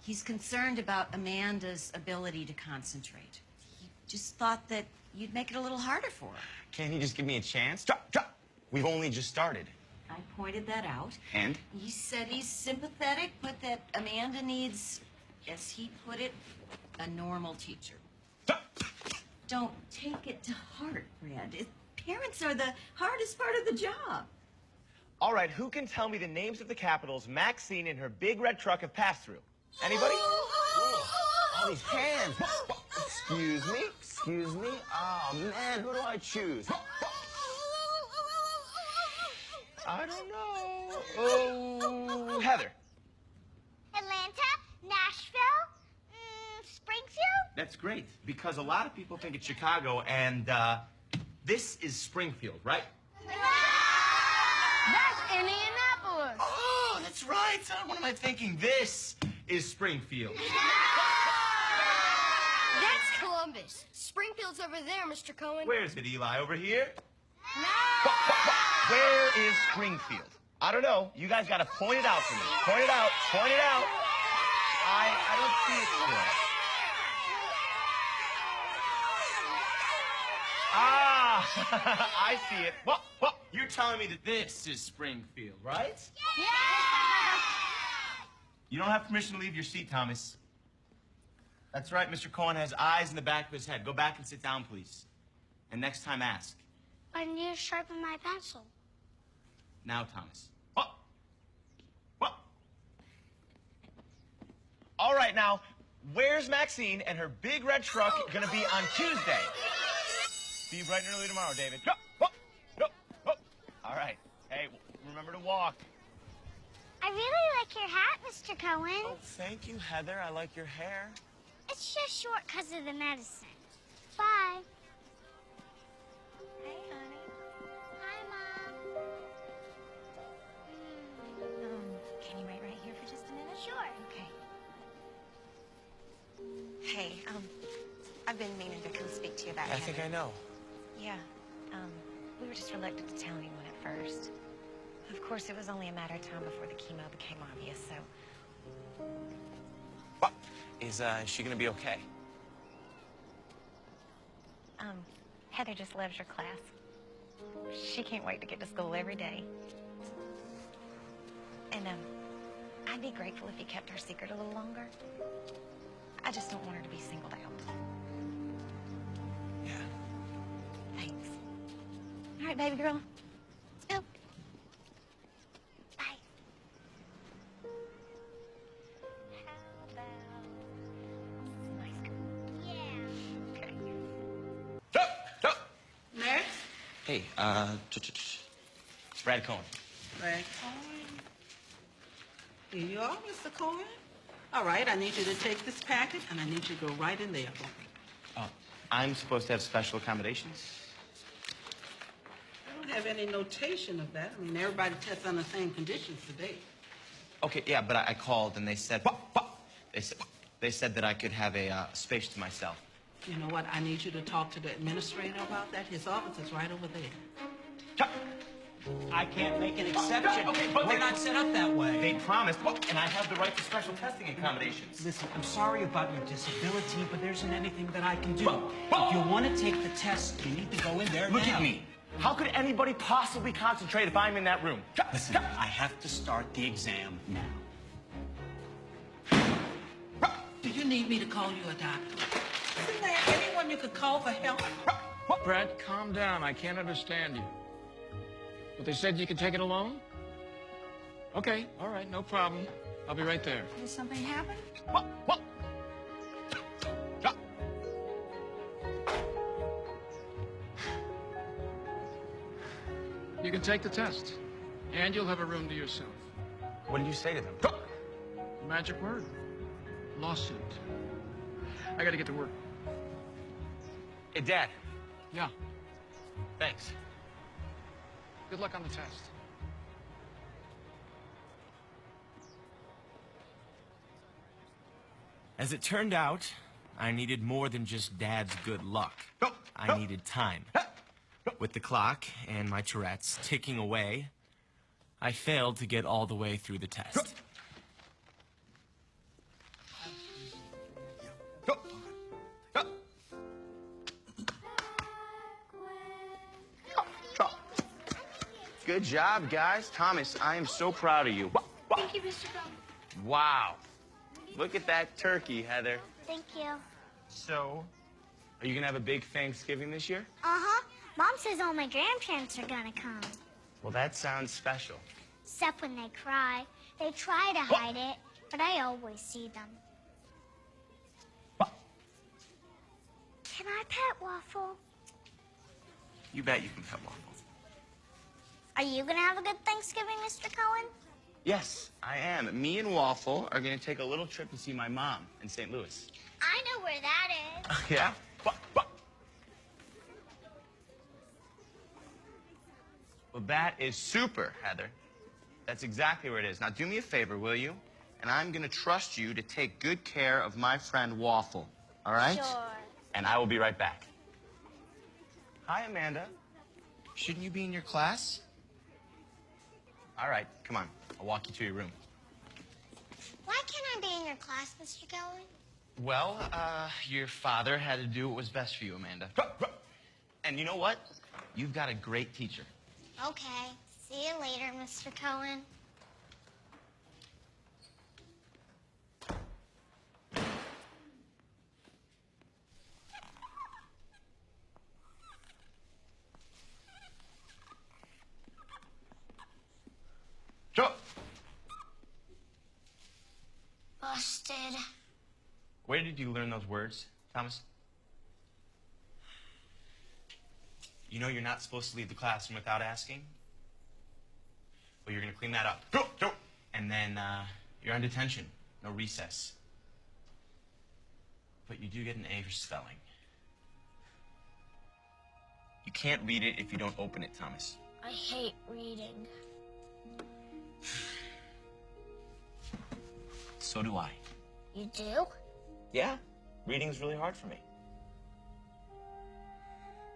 He's concerned about Amanda's ability to concentrate. He just thought that you'd make it a little harder for her. Can't he just give me a chance? Drop! We've only just started. I pointed that out. And? He said he's sympathetic, but that Amanda needs, as he put it, a normal teacher. Don't take it to heart, Brad. Parents are the hardest part of the job. All right, who can tell me the names of the capitals Maxine and her big red truck have passed through? Anybody? All these hands. Excuse me. Oh, man, who do I choose? I don't know. Oh, Heather. Atlanta, Nashville, Springfield. That's great, because a lot of people think it's Chicago, and this is Springfield, right? That's Indianapolis. Oh, that's right. What am I thinking? This is Springfield. That's Columbus. Springfield's over there, Mr. Cohen. Where's it, Eli? Over here? Where is Springfield? I don't know. You guys got to point it out for me. Point it out. Point it out. I don't see it still. Ah, I see it. What? You're telling me that this is Springfield, right? Yeah! You don't have permission to leave your seat, Thomas. That's right, Mr. Cohen has eyes in the back of his head. Go back and sit down, please. And next time, ask. I need to sharpen my pencil. Now, Thomas. What? All right, now, where's Maxine and her big red truck gonna be on Tuesday? Be bright and early tomorrow, David. Go. All right. Hey, remember to walk. I really like your hat, Mr. Cohen. Oh, thank you, Heather. I like your hair. It's just short because of the medicine. Bye. Hey, honey. Hi, Mom. Can you wait right here for just a minute? Sure. Okay. Hey, I've been meaning to come speak to you about I think I know. Yeah, we were just reluctant to tell anyone at first. Of course, it was only a matter of time before the chemo became obvious, so... Is she gonna be okay? Heather just loves your class. She can't wait to get to school every day. And, I'd be grateful if you kept our secret a little longer. I just don't want her to be singled out. Yeah. Thanks. All right, baby girl. Let's go. Bye. How about some ice cream? Yeah. Okay. Next. Hey, it's Brad Cohen. Brad Cohen. Here you are, Mr. Cohen. All right, I need you to take this packet, and I need you to go right in there for me. I'm supposed to have special accommodations? I don't have any notation of that. I mean, everybody tests on the same conditions today. Okay, yeah, but I called and they said... They said that I could have a space to myself. You know what? I need you to talk to the administrator about that. His office is right over there. I can't make an exception. Okay, but they're not set up that way. They promised, and I have the right to special testing accommodations. Listen, I'm sorry about your disability, but there isn't anything that I can do. If you want to take the test, you need to go in there Look now. at me. How could anybody possibly concentrate if I'm in that room? Listen, I have to start the exam now. Do you need me to call you a doctor? Isn't there anyone you could call for help? Brad, calm down. I can't understand you. But they said you could take it alone? Okay, all right, no problem. I'll be right there. Did something happen? You can take the test, and you'll have a room to yourself. What did you say to them? Magic word. Lawsuit. I gotta get to work. Hey, Dad. Yeah. Thanks. Good luck on the test. As it turned out, I needed more than just Dad's good luck. I needed time. With the clock and my Tourette's ticking away, I failed to get all the way through the test. Good job, guys. Thomas, I am so proud of you. Thank you, Mr. Cohen. Wow. Look at that turkey, Heather. Thank you. So, are you gonna have a big Thanksgiving this year? Uh-huh. Mom says all my grandparents are gonna come. Well, that sounds special. Except when they cry. They try to hide it, but I always see them. Can I pet Waffle? You bet you can pet Waffle. Are you gonna have a good Thanksgiving, Mr. Cohen? Yes, I am. Me and Waffle are gonna take a little trip to see my mom in St. Louis. I know where that is. Yeah? Well, that is super, Heather. That's exactly where it is. Now, do me a favor, will you? And I'm gonna trust you to take good care of my friend Waffle, all right? Sure. And I will be right back. Hi, Amanda. Shouldn't you be in your class? All right, come on. I'll walk you to your room. Why can't I be in your class, Mr. Cohen? Well, your father had to do what was best for you, Amanda. And you know what? You've got a great teacher. Okay. See you later, Mr. Cohen. Joe! Busted. Where did you learn those words, Thomas? You know you're not supposed to leave the classroom without asking? Well, you're going to clean that up. Go! And then you're on detention. No recess. But you do get an A for spelling. You can't read it if you don't open it, Thomas. I hate reading. So do I. You do? Yeah. Reading's really hard for me.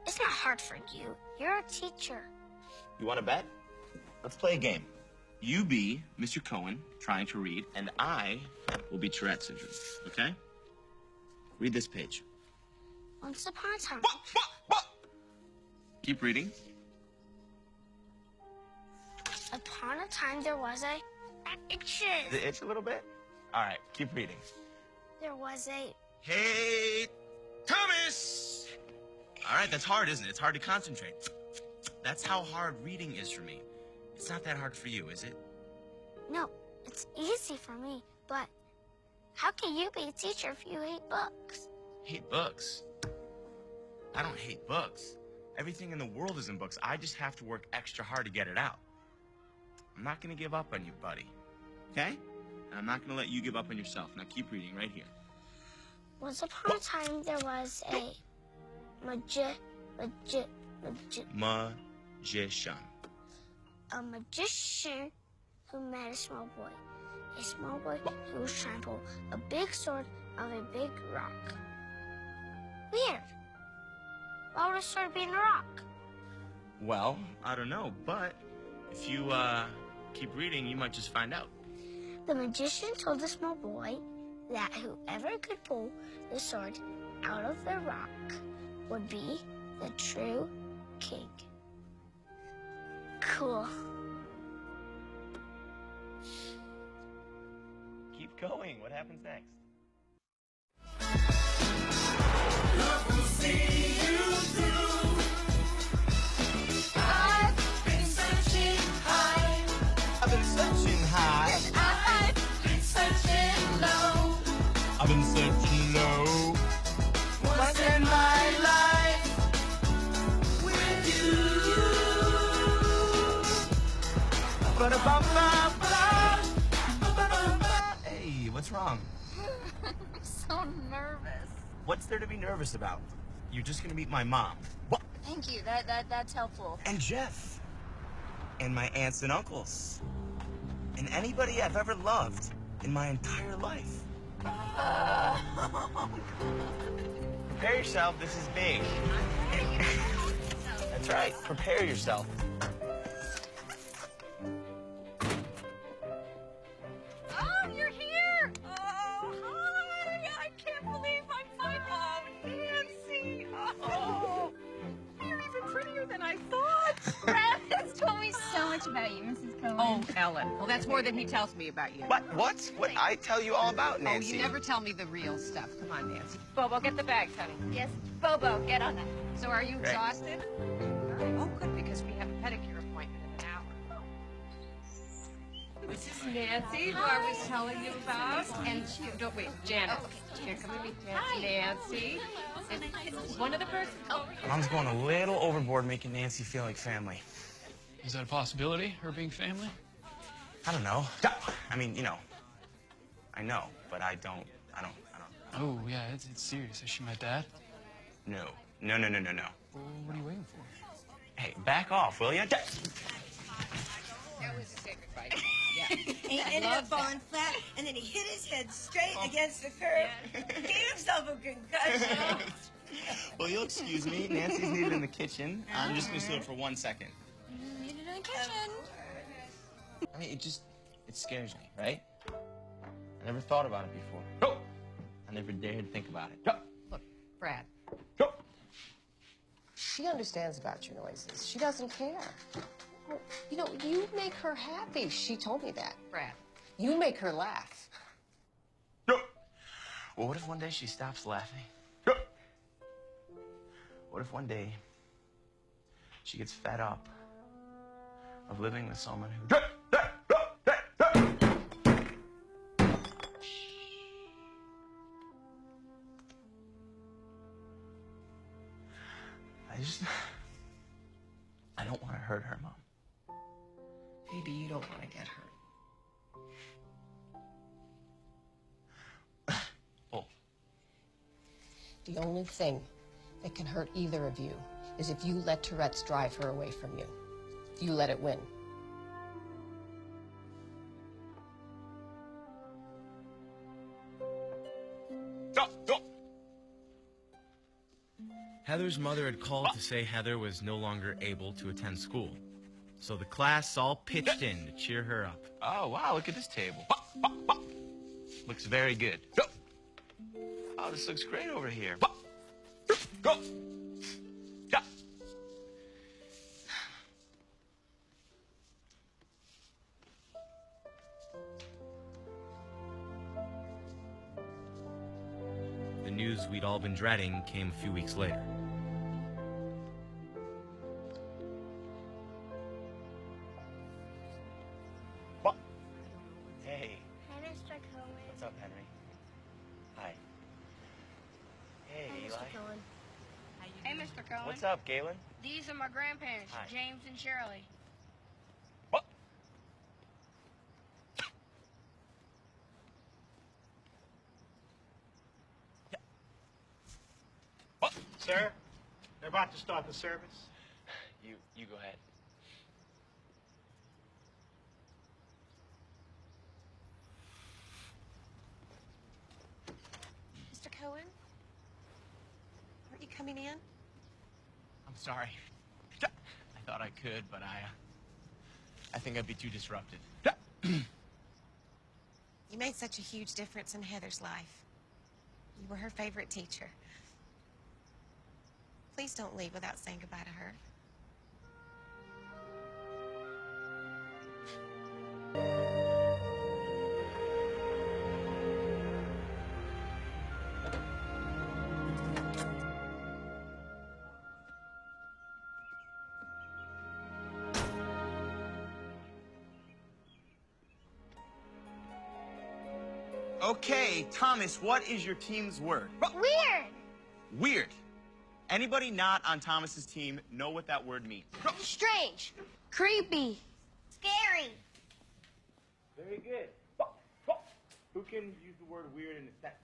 It's not hard for you. You're a teacher. You want to bet? Let's play a game. You be Mr. Cohen, trying to read, and I will be Tourette syndrome, okay? Read this page. Once upon a time. Keep reading. Upon a time there was a... Itches. The itch a little bit? All right, keep reading. There was a... Hey, Thomas! All right, that's hard, isn't it? It's hard to concentrate. That's how hard reading is for me. It's not that hard for you, is it? No, it's easy for me, but how can you be a teacher if you hate books? Hate books? I don't hate books. Everything in the world is in books. I just have to work extra hard to get it out. I'm not going to give up on you, buddy. Okay? And I'm not going to let you give up on yourself. Now keep reading right here. Once upon a time there was a magician. A magician who met a small boy. A small boy who was trying to pull a big sword of a big rock. Weird. Why would a sword be in a rock? Well, I don't know, but if you keep reading, you might just find out. The magician told the small boy that whoever could pull the sword out of the rock would be the true king. Cool. Keep going. What happens next? Love will see you through. I've been searching high. I've been searching high. I've been searching low. I've been searching low. Once in my life with you. Hey, what's wrong? I'm so nervous. What's there to be nervous about? You're just gonna meet my mom. Thank you. That's helpful. And Jeff. And my aunts and uncles. And anybody I've ever loved in my entire life. Prepare yourself, this is big. That's right, prepare yourself. Oh, you're here! Oh, hi! I can't believe I'm fine. Oh, Nancy! Oh, you're even prettier than I thought. Brad has told me so much about you, Mrs. Cohen. Oh, Ellen. Well, that's more than he tells me about you. What? What I tell you all about, Nancy? Oh, you never tell me the real stuff. Come on, Nancy. Bobo, get the bags, honey. Yes, Bobo, get on that. So are you Great. exhausted? Oh, good, because we have a pedicure appointment in an hour. This is Nancy, who I was telling you about. And don't wait, Janet. Here, come and meet Nancy. And one of the persons. Oh. Mom's going a little overboard making Nancy feel like family. Is that a possibility, her being family? I don't know. I mean, you know. I know, but I don't. Oh, yeah, it's serious. Is she my dad? No. Well, what are you waiting for? Hey, back off, will you? That was a say goodbye. Yeah. He ended up falling flat, and then he hit his head straight against the curb. Gave himself a concussion. Well, you'll excuse me. Nancy's needed in the kitchen. I'm just going to steal it for 1 second. Needed in the kitchen. I mean, it scares me, right? I never thought about it before. I never dared think about it. Look, Brad. She understands about your noises. She doesn't care. Oh, you know, you make her happy. She told me that, Brad. You make her laugh. Well, what if one day she stops laughing? What if one day she gets fed up of living with someone who... I don't want to hurt her, Mom. Maybe you don't want to get hurt. Oh. The only thing that can hurt either of you is if you let Tourette's drive her away from you. If you let it win. Heather's mother had called to say Heather was no longer able to attend school. So the class all pitched in to cheer her up. Oh, wow, look at this table. Looks very good. Oh, this looks great over here. Go. The news we'd all been dreading came a few weeks later. Hey. Hi, Mr. Cohen. What's up, Henry? Hi. Hey, Hi, Eli. Mr. Cohen. Hey, Mr. Cohen. What's up, Galen? These are my grandparents, Hi. James and Shirley. Sir, they're about to start the service. You go ahead. Mr. Cohen? Aren't you coming in? I'm sorry. I thought I could, but I think I'd be too disruptive. You made such a huge difference in Heather's life. You were her favorite teacher. Please don't leave without saying goodbye to her. Okay, Thomas, what is your team's word? Weird. Weird. Anybody not on Thomas's team know what that word means? Strange. Creepy. Scary. Very good. Who can use the word weird in a sentence?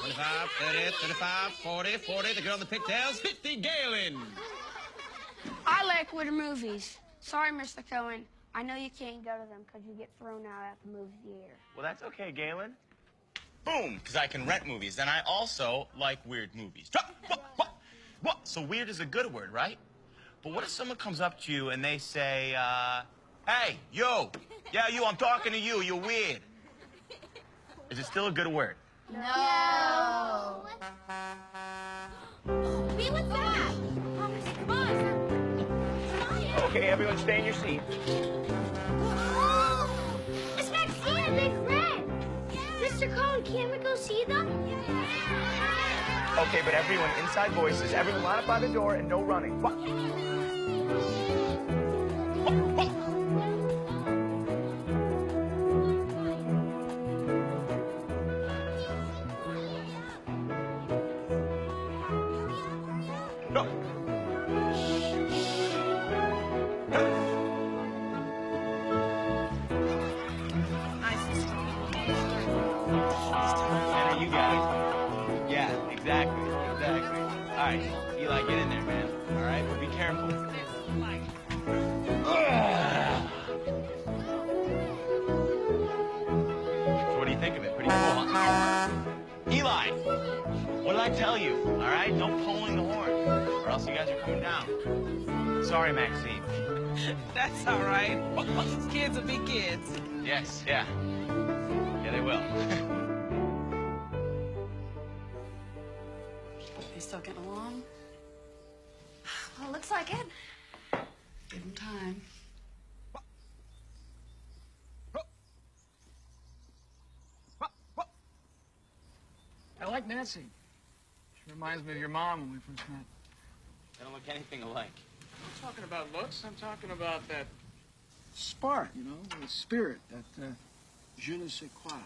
25, 30, 35, 40, 40, the girl in the pigtails, 50, Galen. I like weird movies. Sorry, Mr. Cohen. I know you can't go to them because you get thrown out at the movie theater. Well, that's okay, Galen. Boom, because I can rent movies, and I also like weird movies. What? So weird is a good word, right? But what if someone comes up to you and they say, hey, you, yeah, you, I'm talking to you, you're weird. Is it still a good word? No. Hey, what's that? Come on. Okay, everyone stay in your seat. It's Maxine and Big Red. Mr. Cohen, can't we go see them? Okay, but everyone, inside voices, everyone line up by the door and no running. You got it. Yeah, exactly. All right, Eli, get in there, man. All right? no pulling the horn, or else you guys are coming down. Sorry, Maxine. That's all right. Kids will be kids. Yes, yeah. Yeah, they will. They still getting along? Well, looks like it. Give them time. I like Nancy. She reminds me of your mom when we first met. They don't look anything alike. I'm not talking about looks. I'm talking about that spark, you know, the spirit, that je ne sais quoi.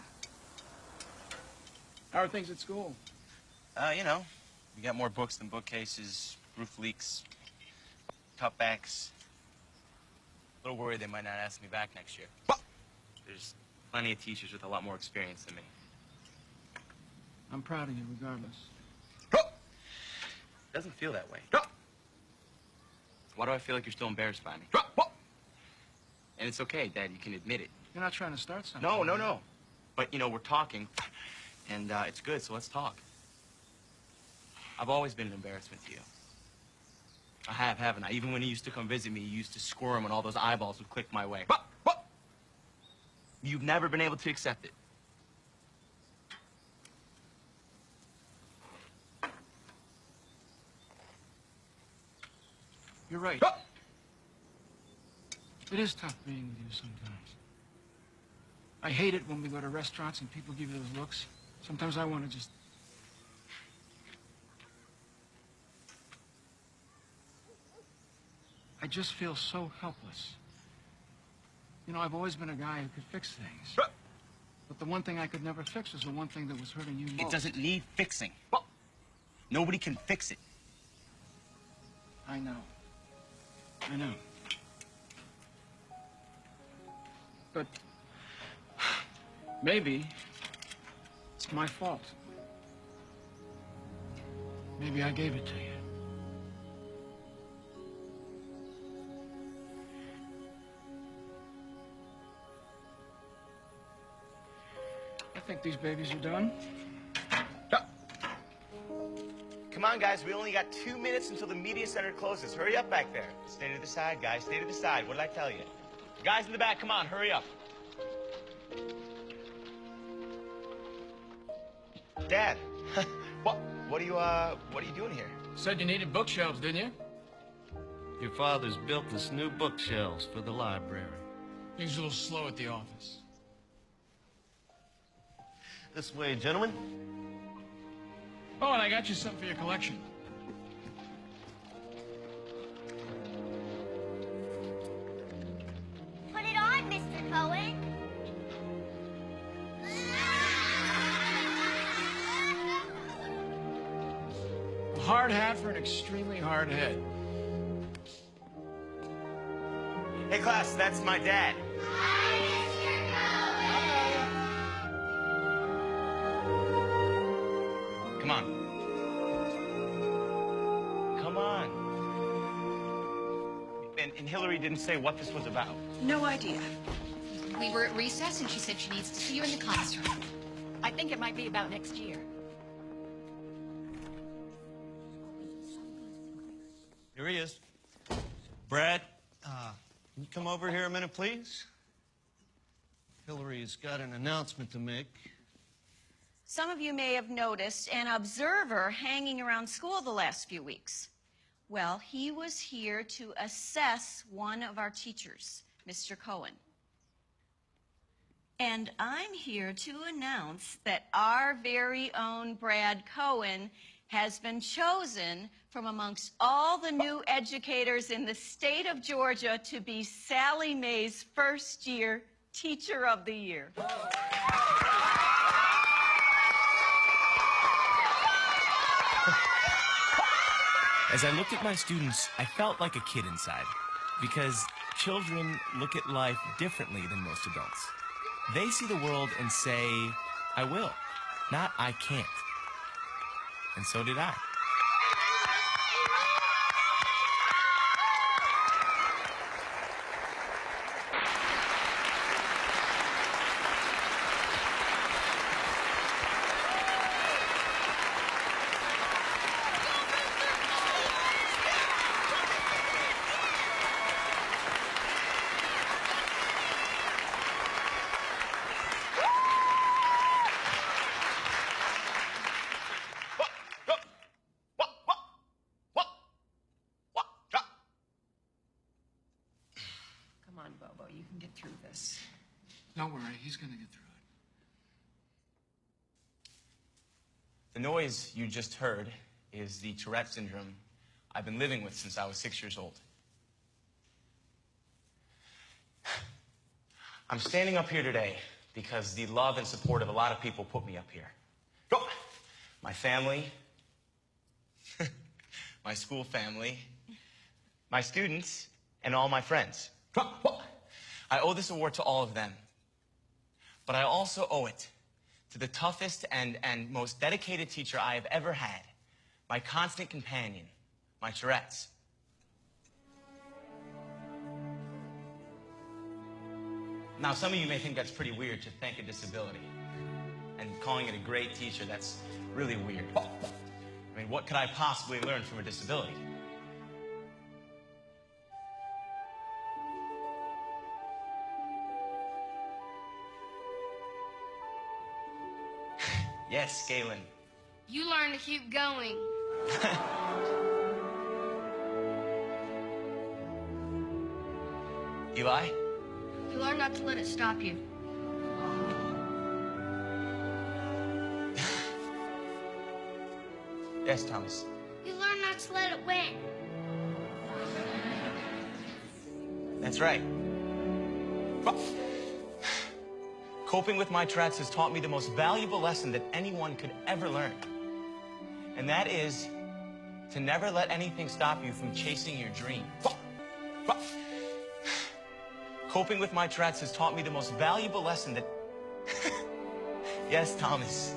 How are things at school? You know, we got more books than bookcases, roof leaks, cutbacks. A little worried they might not ask me back next year. There's plenty of teachers with a lot more experience than me. I'm proud of you regardless. Doesn't feel that way. Why do I feel like you're still embarrassed by me? And it's okay, Dad, you can admit it. You're not trying to start something. No. But, you know, we're talking, and it's good, so let's talk. I've always been an embarrassment to you. I have, haven't I? Even when you used to come visit me, you used to squirm when all those eyeballs would click my way. You've never been able to accept it. You're right. It is tough being with you sometimes. I hate it when we go to restaurants and people give you those looks. Sometimes I want to just... I just feel so helpless. You know, I've always been a guy who could fix things. But the one thing I could never fix was the one thing that was hurting you most. It doesn't need fixing. Nobody can fix it. I know. I know. But maybe it's my fault. Maybe I gave it to you. I think these babies are done. Come on, guys, we only got 2 minutes until the media center closes. Hurry up back there. Stay to the side, guys. Stay to the side. What did I tell you? Guys in the back, come on, hurry up. Dad, what are you doing here? Said you needed bookshelves, didn't you? Your father's built us new bookshelves for the library. He's a little slow at the office. This way, gentlemen. Oh, and I got you something for your collection. Put it on, Mr. Cohen. A hard hat for an extremely hard head. Hey, class, that's my dad. Come on. Come on. And Hillary didn't say what this was about. No idea. We were at recess, and she said she needs to see you in the classroom. I think it might be about next year. Here he is. Brad, can you come over here a minute, please? Hillary's got an announcement to make. Some of you may have noticed an observer hanging around school the last few weeks. Well, he was here to assess one of our teachers, Mr. Cohen. And I'm here to announce that our very own Brad Cohen has been chosen from amongst all the new educators in the state of Georgia to be Sally Mae's first-year Teacher of the Year. As I looked at my students, I felt like a kid inside, because children look at life differently than most adults. They see the world and say, I will, not I can't. And so did I. on, Bobo. You can get through this. Don't worry, he's gonna get through it. The noise you just heard is the Tourette syndrome I've been living with since I was 6 years old. I'm standing up here today because the love and support of a lot of people put me up here. My family, my school family, my students, and all my friends. I owe this award to all of them. But I also owe it to the toughest and most dedicated teacher I have ever had, my constant companion, my Tourette's. Now, some of you may think that's pretty weird to thank a disability. And calling it a great teacher, that's really weird. I mean, what could I possibly learn from a disability? Yes, Galen. You learn to keep going. Eli? You learn not to let it stop you. Yes, Thomas. You learn not to let it win. That's right. Coping with my Tourette's has taught me the most valuable lesson that anyone could ever learn. And that is to never let anything stop you from chasing your dream. Coping with my Tourette's has taught me the most valuable lesson that... Yes, Thomas.